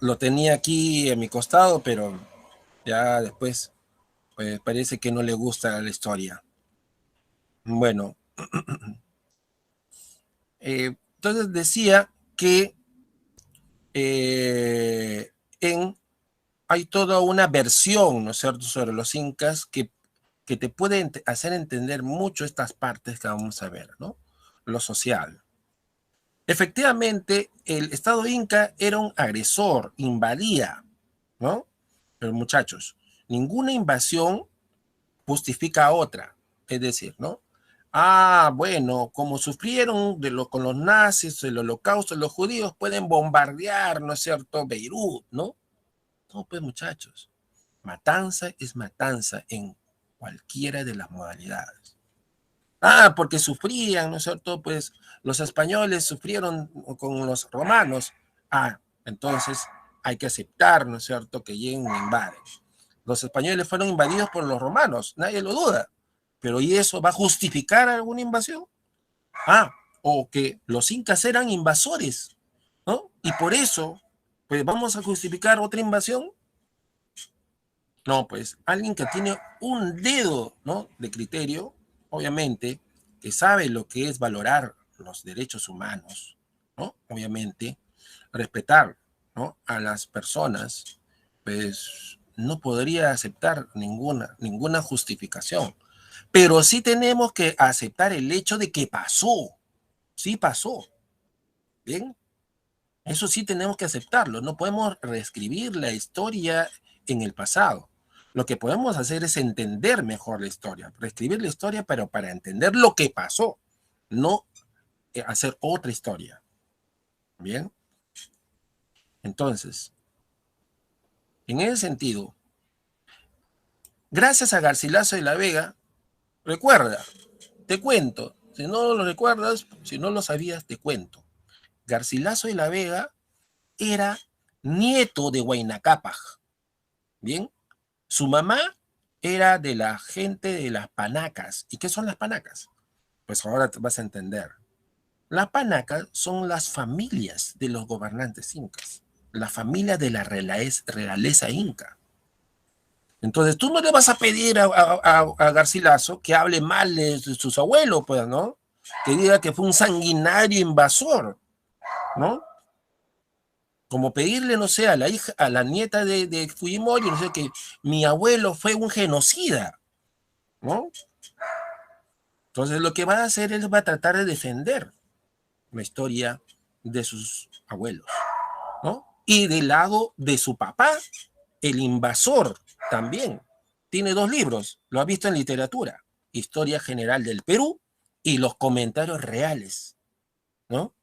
Lo tenía aquí a mi costado, pero ya después pues parece que no le gusta la historia. Bueno, entonces decía que eh, en, hay toda una versión, ¿no es cierto?, sobre los incas que te puede hacer entender mucho estas partes que vamos a ver, ¿no? Lo social. Efectivamente, el Estado Inca era un agresor, invadía, ¿no? Pero muchachos, ninguna invasión justifica otra. Es decir, ¿no? Ah, bueno, como sufrieron con los nazis, el holocausto, los judíos pueden bombardear, ¿no es cierto?, Beirut, ¿no? No, pues muchachos, matanza es matanza en cualquiera de las modalidades. Ah, porque sufrían, ¿no es cierto? Pues los españoles sufrieron con los romanos. Ah, entonces hay que aceptar, ¿no es cierto?, que lleguen y invaden. Los españoles fueron invadidos por los romanos, nadie lo duda. Pero ¿y eso va a justificar alguna invasión? Ah, o que los incas eran invasores, ¿no? Y por eso, pues vamos a justificar otra invasión. No, pues alguien que tiene un dedo, ¿no?, de criterio, obviamente, que sabe lo que es valorar los derechos humanos, ¿no? Obviamente, respetar, ¿no?, a las personas, pues no podría aceptar ninguna justificación. Pero sí tenemos que aceptar el hecho de que pasó, sí pasó, ¿bien? Eso sí tenemos que aceptarlo, no podemos reescribir la historia en el pasado. Lo que podemos hacer es entender mejor la historia, reescribir la historia, pero para entender lo que pasó, no hacer otra historia. Bien, entonces, en ese sentido, gracias a Garcilaso de la Vega, recuerda, te cuento, si no lo recuerdas, si no lo sabías, te cuento. Garcilaso de la Vega era nieto de Huayna Cápac, ¿bien? Su mamá era de la gente de las panacas. ¿Y qué son las panacas? Pues ahora te vas a entender. Las panacas son las familias de los gobernantes incas, la familia de la realeza inca. Entonces tú no le vas a pedir a Garcilaso que hable mal de sus abuelos, pues, ¿no? Que diga que fue un sanguinario invasor, ¿no? Como pedirle, no sé, a la hija, a la nieta de Fujimori, no sé, que mi abuelo fue un genocida, ¿no? Entonces lo que va a hacer es va a tratar de defender la historia de sus abuelos, ¿no? Y del lado de su papá, el invasor también. Tiene 2 libros, lo ha visto en literatura, Historia General del Perú y Los Comentarios Reales, ¿no?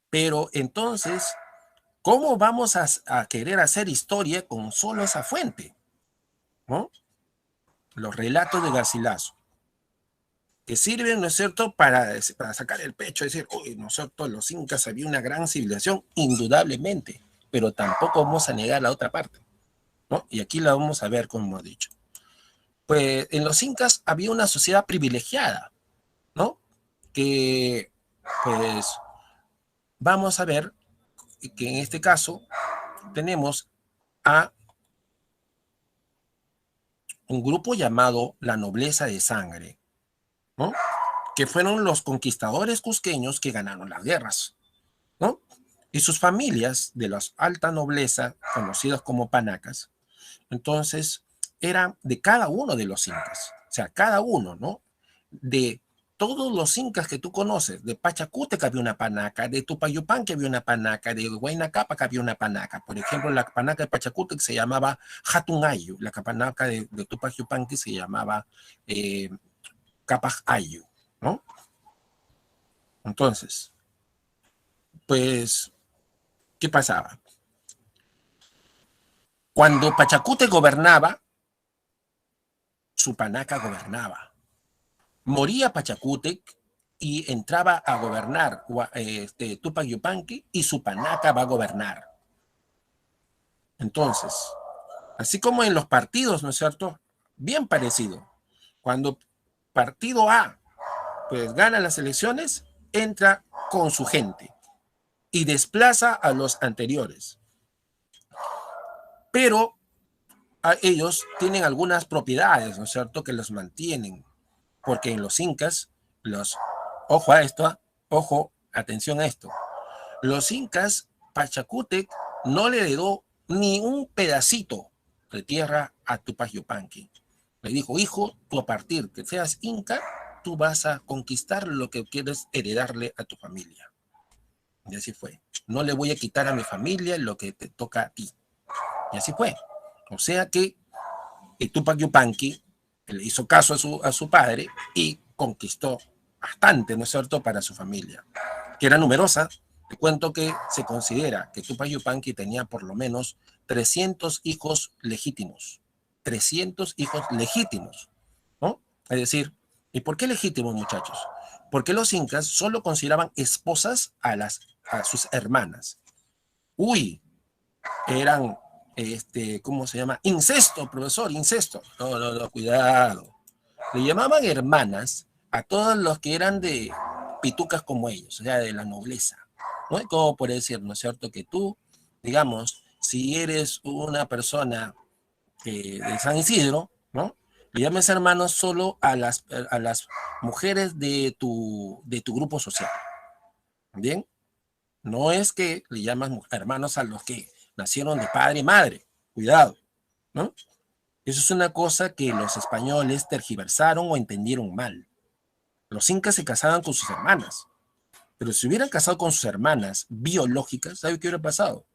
Pero entonces, ¿cómo vamos a querer hacer historia con solo esa fuente? ¿No? Los relatos de Garcilaso, que sirven, ¿no es cierto?, para sacar el pecho, decir, uy, ¿no es cierto?, los incas había una gran civilización, indudablemente, pero tampoco vamos a negar la otra parte, ¿no? Y aquí la vamos a ver, como hemos dicho. Pues en los incas había una sociedad privilegiada, ¿no? Que, pues, vamos a ver que en este caso tenemos a un grupo llamado la nobleza de sangre, ¿no?, que fueron los conquistadores cusqueños que ganaron las guerras, ¿no? Y sus familias de la alta nobleza, conocidas como panacas, entonces eran de cada uno de los incas, o sea, cada uno, ¿no? De todos los incas que tú conoces, de Pachacútec había una panaca, de Tupayupanqui había una panaca, de Huayna Cápac había una panaca. Por ejemplo, la panaca de Pachacútec se llamaba Hatungayu, la panaca de Tupayupanqui se llamaba Cápac Ayu, ¿no? Entonces, pues, ¿qué pasaba? Cuando Pachacútec gobernaba, su panaca gobernaba. Moría Pachacútec y entraba a gobernar Tupac Yupanqui y su panaca va a gobernar. Entonces, así como en los partidos, ¿no es cierto?, bien parecido. Cuando partido A pues gana las elecciones, entra con su gente y desplaza a los anteriores. Pero ellos tienen algunas propiedades, ¿no es cierto?, que los mantienen, porque en los incas, ojo a esto, ojo, atención a esto, los incas, Pachacútec no le heredó ni un pedacito de tierra a Tupac Yupanqui. Le dijo, hijo, tú a partir que seas inca, tú vas a conquistar lo que quieres heredarle a tu familia. Y así fue. No le voy a quitar a mi familia lo que te toca a ti. Y así fue. O sea que Tupac Yupanqui le hizo caso a su padre y conquistó bastante, ¿no es cierto?, para su familia, que era numerosa. Te cuento que se considera que Tupac Yupanqui tenía por lo menos 300 hijos legítimos. 300 hijos legítimos, ¿no? Es decir, ¿y por qué legítimos, muchachos? Porque los incas solo consideraban esposas a sus hermanas. Uy, eran, ¿cómo se llama? Incesto, profesor, incesto. No, no, no, cuidado. Le llamaban hermanas a todos los que eran de pitucas como ellos, o sea, de la nobleza. ¿No? Como por decir, ¿no es cierto?, que tú, digamos, si eres una persona de San Isidro, ¿no?, le llames hermanos solo a las mujeres de tu grupo social. ¿Bien? No es que le llamas hermanos a los que nacieron de padre y madre. Cuidado, ¿no? Eso es una cosa que los españoles tergiversaron o entendieron mal. Los incas se casaban con sus hermanas, pero si hubieran casado con sus hermanas biológicas, ¿sabe qué hubiera pasado?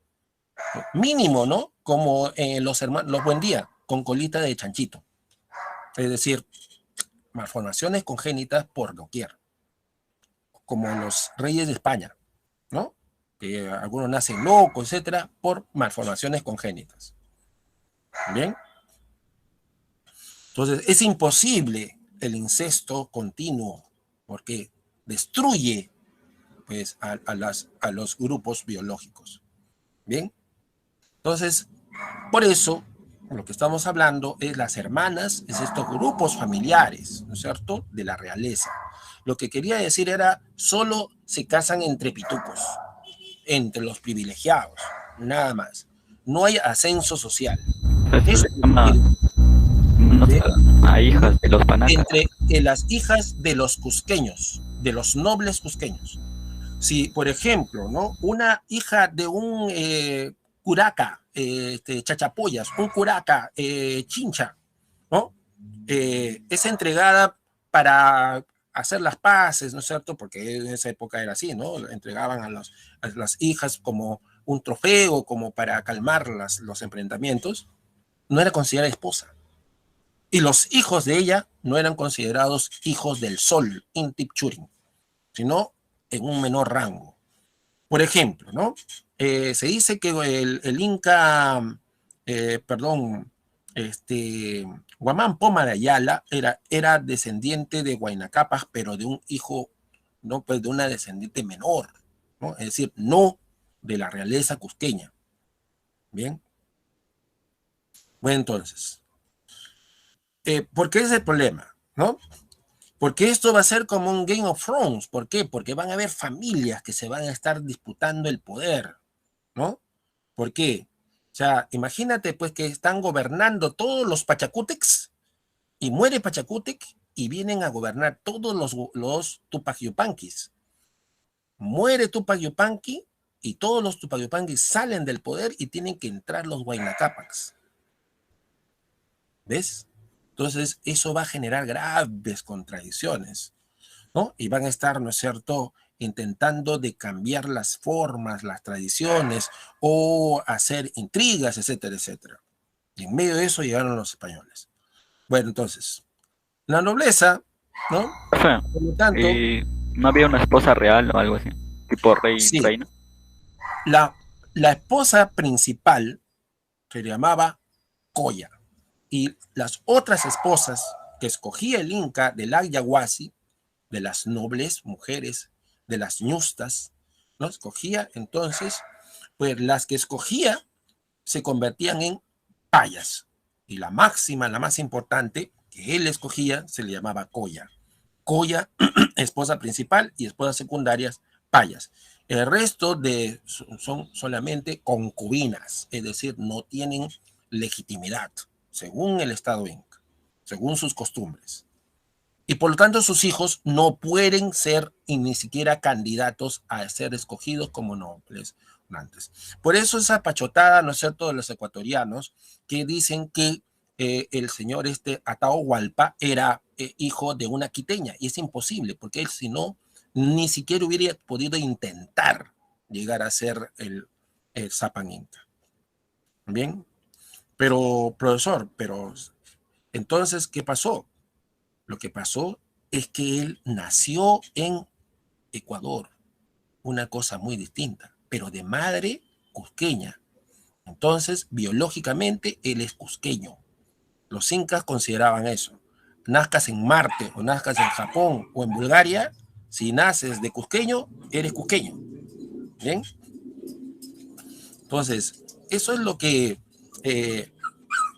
Mínimo, ¿no? Como los hermanos, los Buendía, con colita de chanchito. Es decir, malformaciones congénitas por doquier, como los reyes de España, ¿no? Que algunos nacen locos, etcétera, por malformaciones congénitas. Bien. Entonces, es imposible el incesto continuo porque destruye, pues, a los grupos biológicos. Bien. Entonces, por eso, lo que estamos hablando es las hermanas, es estos grupos familiares, ¿no es cierto?, de la realeza. Lo que quería decir era, solo se casan entre pitucos, entre los privilegiados, nada más. No hay ascenso social. Eso Eso le llama hermanos ¿sí? a hijas de los panacas. Entre las hijas de los cusqueños, de los nobles cusqueños. Si, por ejemplo, ¿no?, una hija de un curaca, chachapoyas, un curaca chincha, ¿no?, es entregada para hacer las paces, ¿no es cierto? Porque en esa época era así, ¿no? Entregaban a las hijas como un trofeo, como para calmar los enfrentamientos. No era considerada esposa. Y los hijos de ella no eran considerados hijos del sol, Intip Churin, sino en un menor rango. Por ejemplo, ¿no? Se dice que el Inca, perdón, Guamán Poma de Ayala era descendiente de Huayna Capac, pero de un hijo, ¿no?, pues de una descendiente menor, ¿no? Es decir, no de la realeza cusqueña. Bien. Bueno, entonces, ¿por qué es el problema? ¿No? Porque esto va a ser como un Game of Thrones. ¿Por qué? Porque van a haber familias que se van a estar disputando el poder, ¿no? ¿Por qué? O sea, imagínate pues que están gobernando todos los Pachacutecs y muere Pachacútec y vienen a gobernar todos los Tupac Yupanquis. Muere Tupac Yupanqui y todos los Tupac Yupanquis salen del poder y tienen que entrar los Huayna Capacs. ¿Ves? Entonces, eso va a generar graves contradicciones, ¿no? Y van a estar, ¿no es cierto?, intentando de cambiar las formas, las tradiciones, o hacer intrigas, etcétera, etcétera. Y en medio de eso llegaron los españoles. Bueno, entonces, la nobleza, ¿no? O sea, Por lo tanto, y no había una esposa real o algo así, tipo rey, sí, reina. la esposa principal se llamaba Coya, y las otras esposas que escogía el Inca del Ayahuasi, de las nobles mujeres, de las ñustas, ¿no? Escogía entonces, pues las que escogía se convertían en payas. Y la máxima, la más importante, que él escogía, se le llamaba Coya. Coya, esposa principal, y esposas secundarias, payas. El resto son solamente concubinas, es decir, no tienen legitimidad. según el Estado Inca, según sus costumbres. Y por lo tanto sus hijos no pueden ser y ni siquiera candidatos a ser escogidos como nobles antes. Por eso esa pachotada, ¿no es cierto?, de los ecuatorianos que dicen que el señor Atahualpa era hijo de una quiteña, y es imposible, porque él si no, ni siquiera hubiera podido intentar llegar a ser el Zapan Inca. Bien, pero profesor, pero entonces, ¿qué pasó? Lo que pasó es que él nació en Ecuador, una cosa muy distinta, pero de madre cusqueña. Entonces, biológicamente, él es cusqueño. Los incas consideraban eso. Nazcas en Marte o nazcas en Japón o en Bulgaria, si naces de cusqueño, eres cusqueño. ¿Bien? Entonces, eso es lo que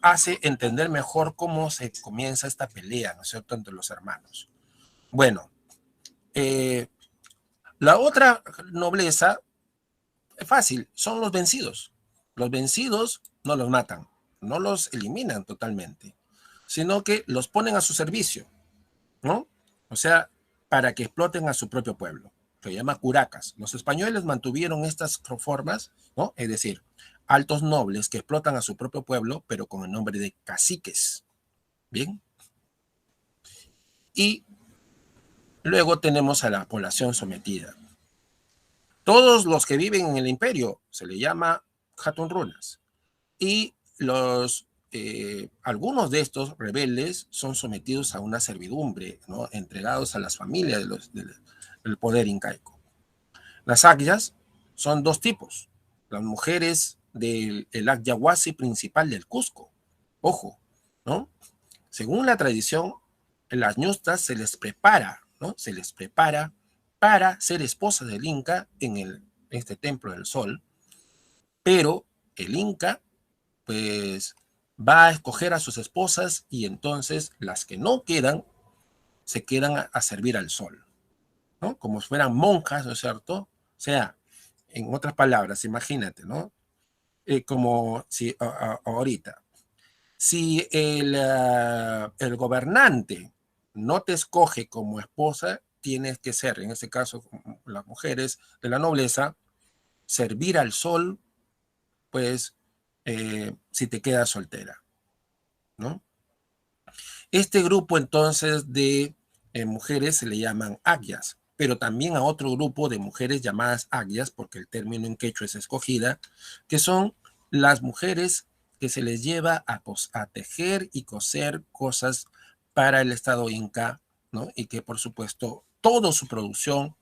hace entender mejor cómo se comienza esta pelea, ¿no es cierto?, entre los hermanos. Bueno, la otra nobleza es fácil, son los vencidos. Los vencidos no los matan, no los eliminan totalmente, sino que los ponen a su servicio, ¿no? O sea, para que exploten a su propio pueblo. Se llama curacas. Los españoles mantuvieron estas formas, ¿no? Es decir, altos nobles que explotan a su propio pueblo, pero con el nombre de caciques. Bien. Y luego tenemos a la población sometida. Todos los que viven en el imperio se le llama Hatunrunas. Y algunos de estos rebeldes son sometidos a una servidumbre, ¿no?, entregados a las familias del poder incaico. Las agyas son dos tipos. Las mujeres del agyahuasi principal del Cusco. Ojo, ¿no? Según la tradición, las ñustas se les prepara, ¿no? Se les prepara para ser esposas del Inca en este templo del sol, pero el Inca pues va a escoger a sus esposas y entonces las que no quedan se quedan a servir al sol, ¿no? Como si fueran monjas, ¿no es cierto? O sea, en otras palabras, imagínate, ¿no? Como si ahorita, si el gobernante no te escoge como esposa, tienes que ser, en este caso, las mujeres de la nobleza, servir al sol, pues, si te quedas soltera, ¿no? Este grupo entonces de mujeres se le llaman agyas, pero también a otro grupo de mujeres llamadas agyas, porque el término en quechua es escogida, que son las mujeres que se les lleva a tejer y coser cosas para el Estado Inca, ¿no? Y que por supuesto toda su producción,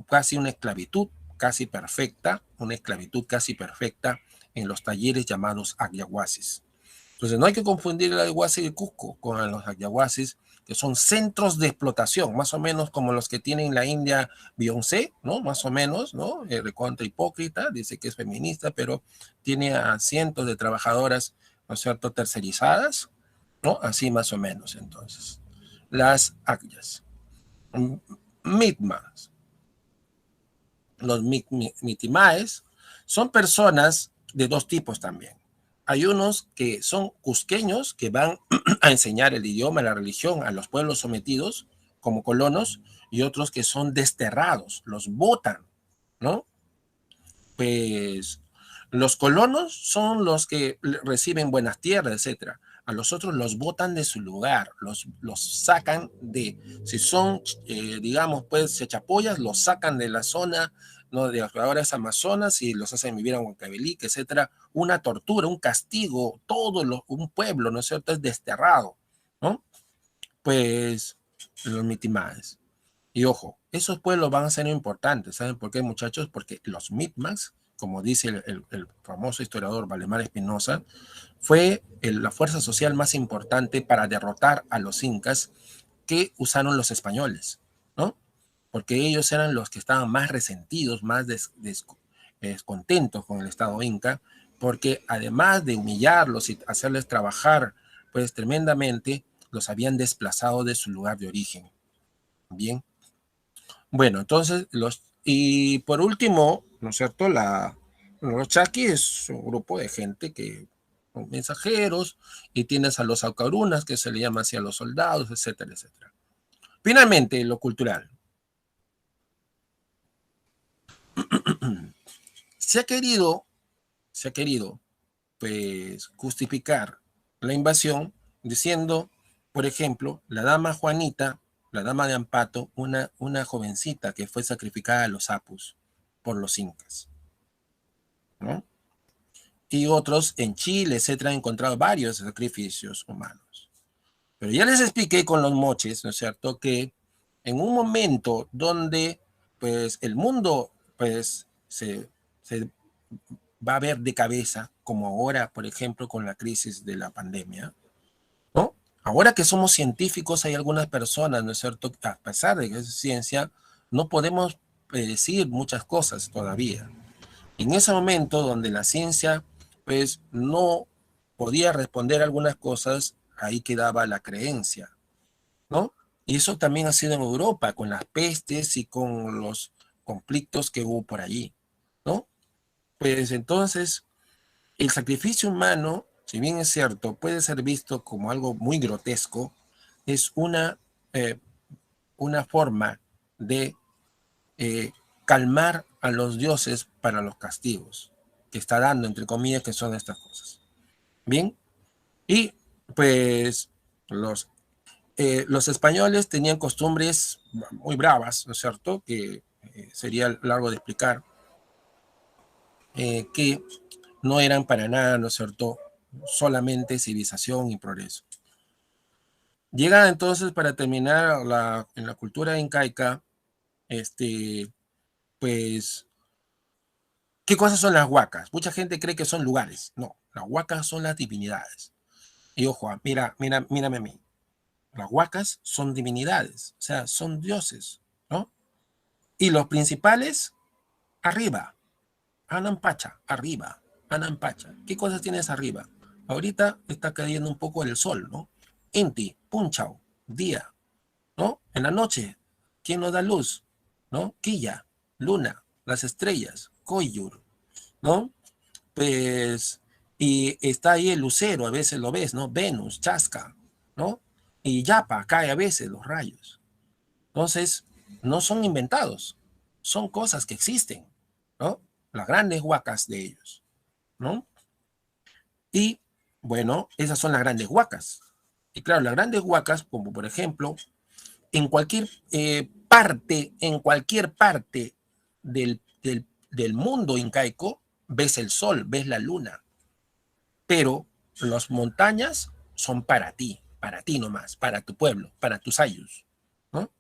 casi una esclavitud casi perfecta, en los talleres llamados agyahuasis. Entonces no hay que confundir el ayahuasca de Cusco con los ayahuascas, que son centros de explotación, más o menos como los que tiene en la India Beyoncé, ¿no? Más o menos, ¿no? Recontra hipócrita, dice que es feminista, pero tiene a cientos de trabajadoras, ¿no es cierto?, tercerizadas, ¿no? Así más o menos, entonces. Las agyas. Mitmas. Los mitimaes son personas de dos tipos también. Hay unos que son cusqueños que van a enseñar el idioma, la religión a los pueblos sometidos como colonos, y otros que son desterrados, los botan, ¿no? Pues los colonos son los que reciben buenas tierras, etcétera. A los otros los botan de su lugar, los sacan si son, digamos, pues, chachapoyas, los sacan de la zona, ¿no?, de ahora es Amazonas, y los hacen vivir en Huancavelica, etcétera. Una tortura, un castigo, un pueblo, ¿no es cierto?, es desterrado, ¿no? Pues los mitimaes. Y ojo, esos pueblos van a ser importantes. ¿Saben por qué, muchachos? Porque los Mi'kmaq, como dice el famoso historiador Valdemar Espinosa, fue la fuerza social más importante para derrotar a los incas que usaron los españoles, ¿no? Porque ellos eran los que estaban más resentidos, más descontentos con el Estado inca, porque además de humillarlos y hacerles trabajar pues tremendamente, los habían desplazado de su lugar de origen. Bien. Bueno, entonces, y por último, ¿no es cierto? Los chaquis es un grupo de gente que mensajeros, y tienes a los aucarunas, que se le llama así a los soldados, etcétera, etcétera. Finalmente, lo cultural. Se ha querido, pues, justificar la invasión diciendo, por ejemplo, la dama Juanita, la dama de Ampato, una jovencita que fue sacrificada a los Apus por los incas, ¿no? Y otros en Chile, etcétera, han encontrado varios sacrificios humanos. Pero ya les expliqué con los moches, ¿no es cierto?, que en un momento donde, pues, el mundo, pues, se va a ver de cabeza, como ahora, por ejemplo, con la crisis de la pandemia, ¿no? Ahora que somos científicos, hay algunas personas, ¿no es cierto?, a pesar de que es ciencia, no podemos predecir muchas cosas todavía. En ese momento donde la ciencia, pues, no podía responder algunas cosas, ahí quedaba la creencia, ¿no? Y eso también ha sido en Europa, con las pestes y con los conflictos que hubo por allí, ¿no? Pues entonces, el sacrificio humano, si bien es cierto, puede ser visto como algo muy grotesco, es eh, una forma de calmar a los dioses para los castigos que está dando, entre comillas, que son estas cosas. Bien, y pues los españoles tenían costumbres muy bravas, ¿no es cierto?, que sería largo de explicar, que no eran para nada, ¿no es cierto?, solamente civilización y progreso. Llega entonces, para terminar, en la cultura incaica, pues, ¿qué cosas son las huacas? Mucha gente cree que son lugares. No, las huacas son las divinidades. Y ojo, mírame a mí. Las huacas son divinidades, o sea, son dioses, ¿no? Y los principales, arriba. Anampacha, arriba. Anampacha. ¿Qué cosas tienes arriba? Ahorita está cayendo un poco el sol, ¿no? Inti, Punchao, día, ¿no? En la noche, ¿quién nos da luz? ¿No? Quilla, luna, las estrellas, Koyur, ¿no? Pues, y está ahí el lucero, a veces lo ves, ¿no? Venus, Chasca, ¿no? Y Yapa, cae a veces los rayos. Entonces, no son inventados, son cosas que existen, ¿no? Las grandes huacas de ellos, ¿no? Y, bueno, esas son las grandes huacas. Y claro, las grandes huacas, como por ejemplo, en cualquier parte del mundo incaico, ves el sol, ves la luna, pero las montañas son para ti nomás, para tu pueblo, para tus ayllus, ¿no?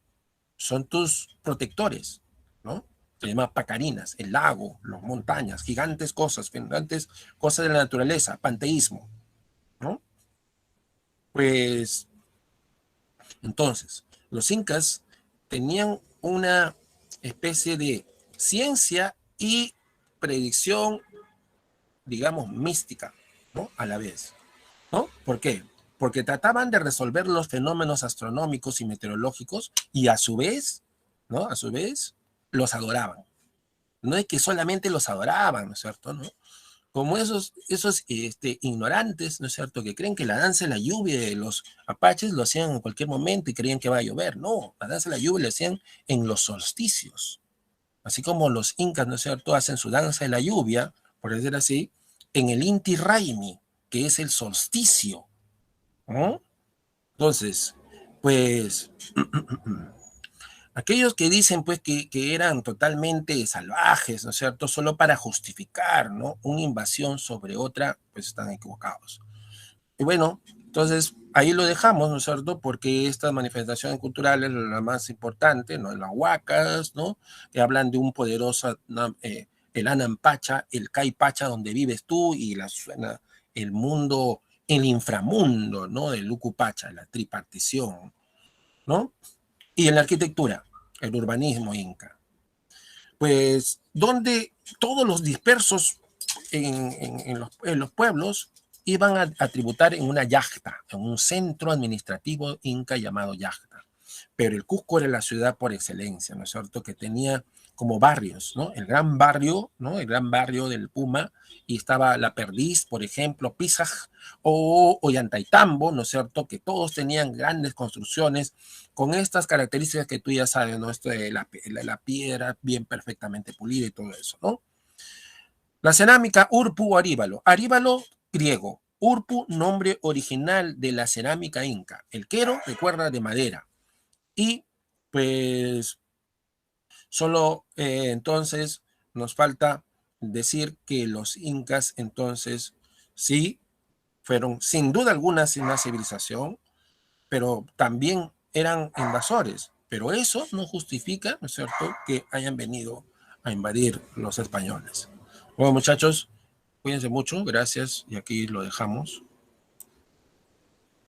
Son tus protectores, ¿no? Se llama pacarinas, el lago, las montañas, gigantes cosas de la naturaleza, panteísmo, ¿no? Pues, entonces, los incas tenían una especie de ciencia y predicción, digamos, mística, ¿no? A la vez, ¿no? ¿Por qué? Porque trataban de resolver los fenómenos astronómicos y meteorológicos y a su vez, ¿no? A su vez, los adoraban. No es que solamente los adoraban, ¿no es cierto?, ¿no? Como esos ignorantes, ¿no es cierto?, que creen que la danza de la lluvia de los apaches lo hacían en cualquier momento y creían que va a llover. No, la danza de la lluvia lo hacían en los solsticios. Así como los incas, ¿no es cierto?, hacen su danza de la lluvia, por decir así, en el Inti Raymi, que es el solsticio, ¿no? Entonces, pues, aquellos que dicen, pues, que eran totalmente salvajes, ¿no es cierto?, solo para justificar, ¿no?, una invasión sobre otra, pues están equivocados. Y bueno, entonces ahí lo dejamos, ¿no es cierto?, porque estas manifestaciones culturales, la más importante, ¿no?, las huacas, ¿no?, que hablan de un poderoso, ¿no?, el Anampacha, el Caipacha, donde vives tú, y el mundo, el inframundo, ¿no?, del Ucupacha, la tripartición, ¿no? Y en la arquitectura, el urbanismo inca. Pues donde todos los dispersos en los pueblos iban a tributar en una yacta, en un centro administrativo inca llamado yacta. Pero el Cusco era la ciudad por excelencia, ¿no es cierto?, que tenía como barrios, ¿no? El gran barrio, ¿no? El gran barrio del Puma, y estaba La Perdiz, por ejemplo, Pisaj o Ollantaytambo, ¿no es cierto? Que todos tenían grandes construcciones con estas características que tú ya sabes, ¿no? Esto de la piedra bien perfectamente pulida y todo eso, ¿no? La cerámica Urpu o Aríbalo. Aríbalo, griego. Urpu, nombre original de la cerámica inca. El quero, recuerda, de madera. Y pues solo entonces nos falta decir que los incas entonces sí fueron sin duda alguna una civilización, pero también eran invasores. Pero eso no justifica, ¿no es cierto?, que hayan venido a invadir los españoles. Bueno, muchachos, cuídense mucho, gracias, y aquí lo dejamos.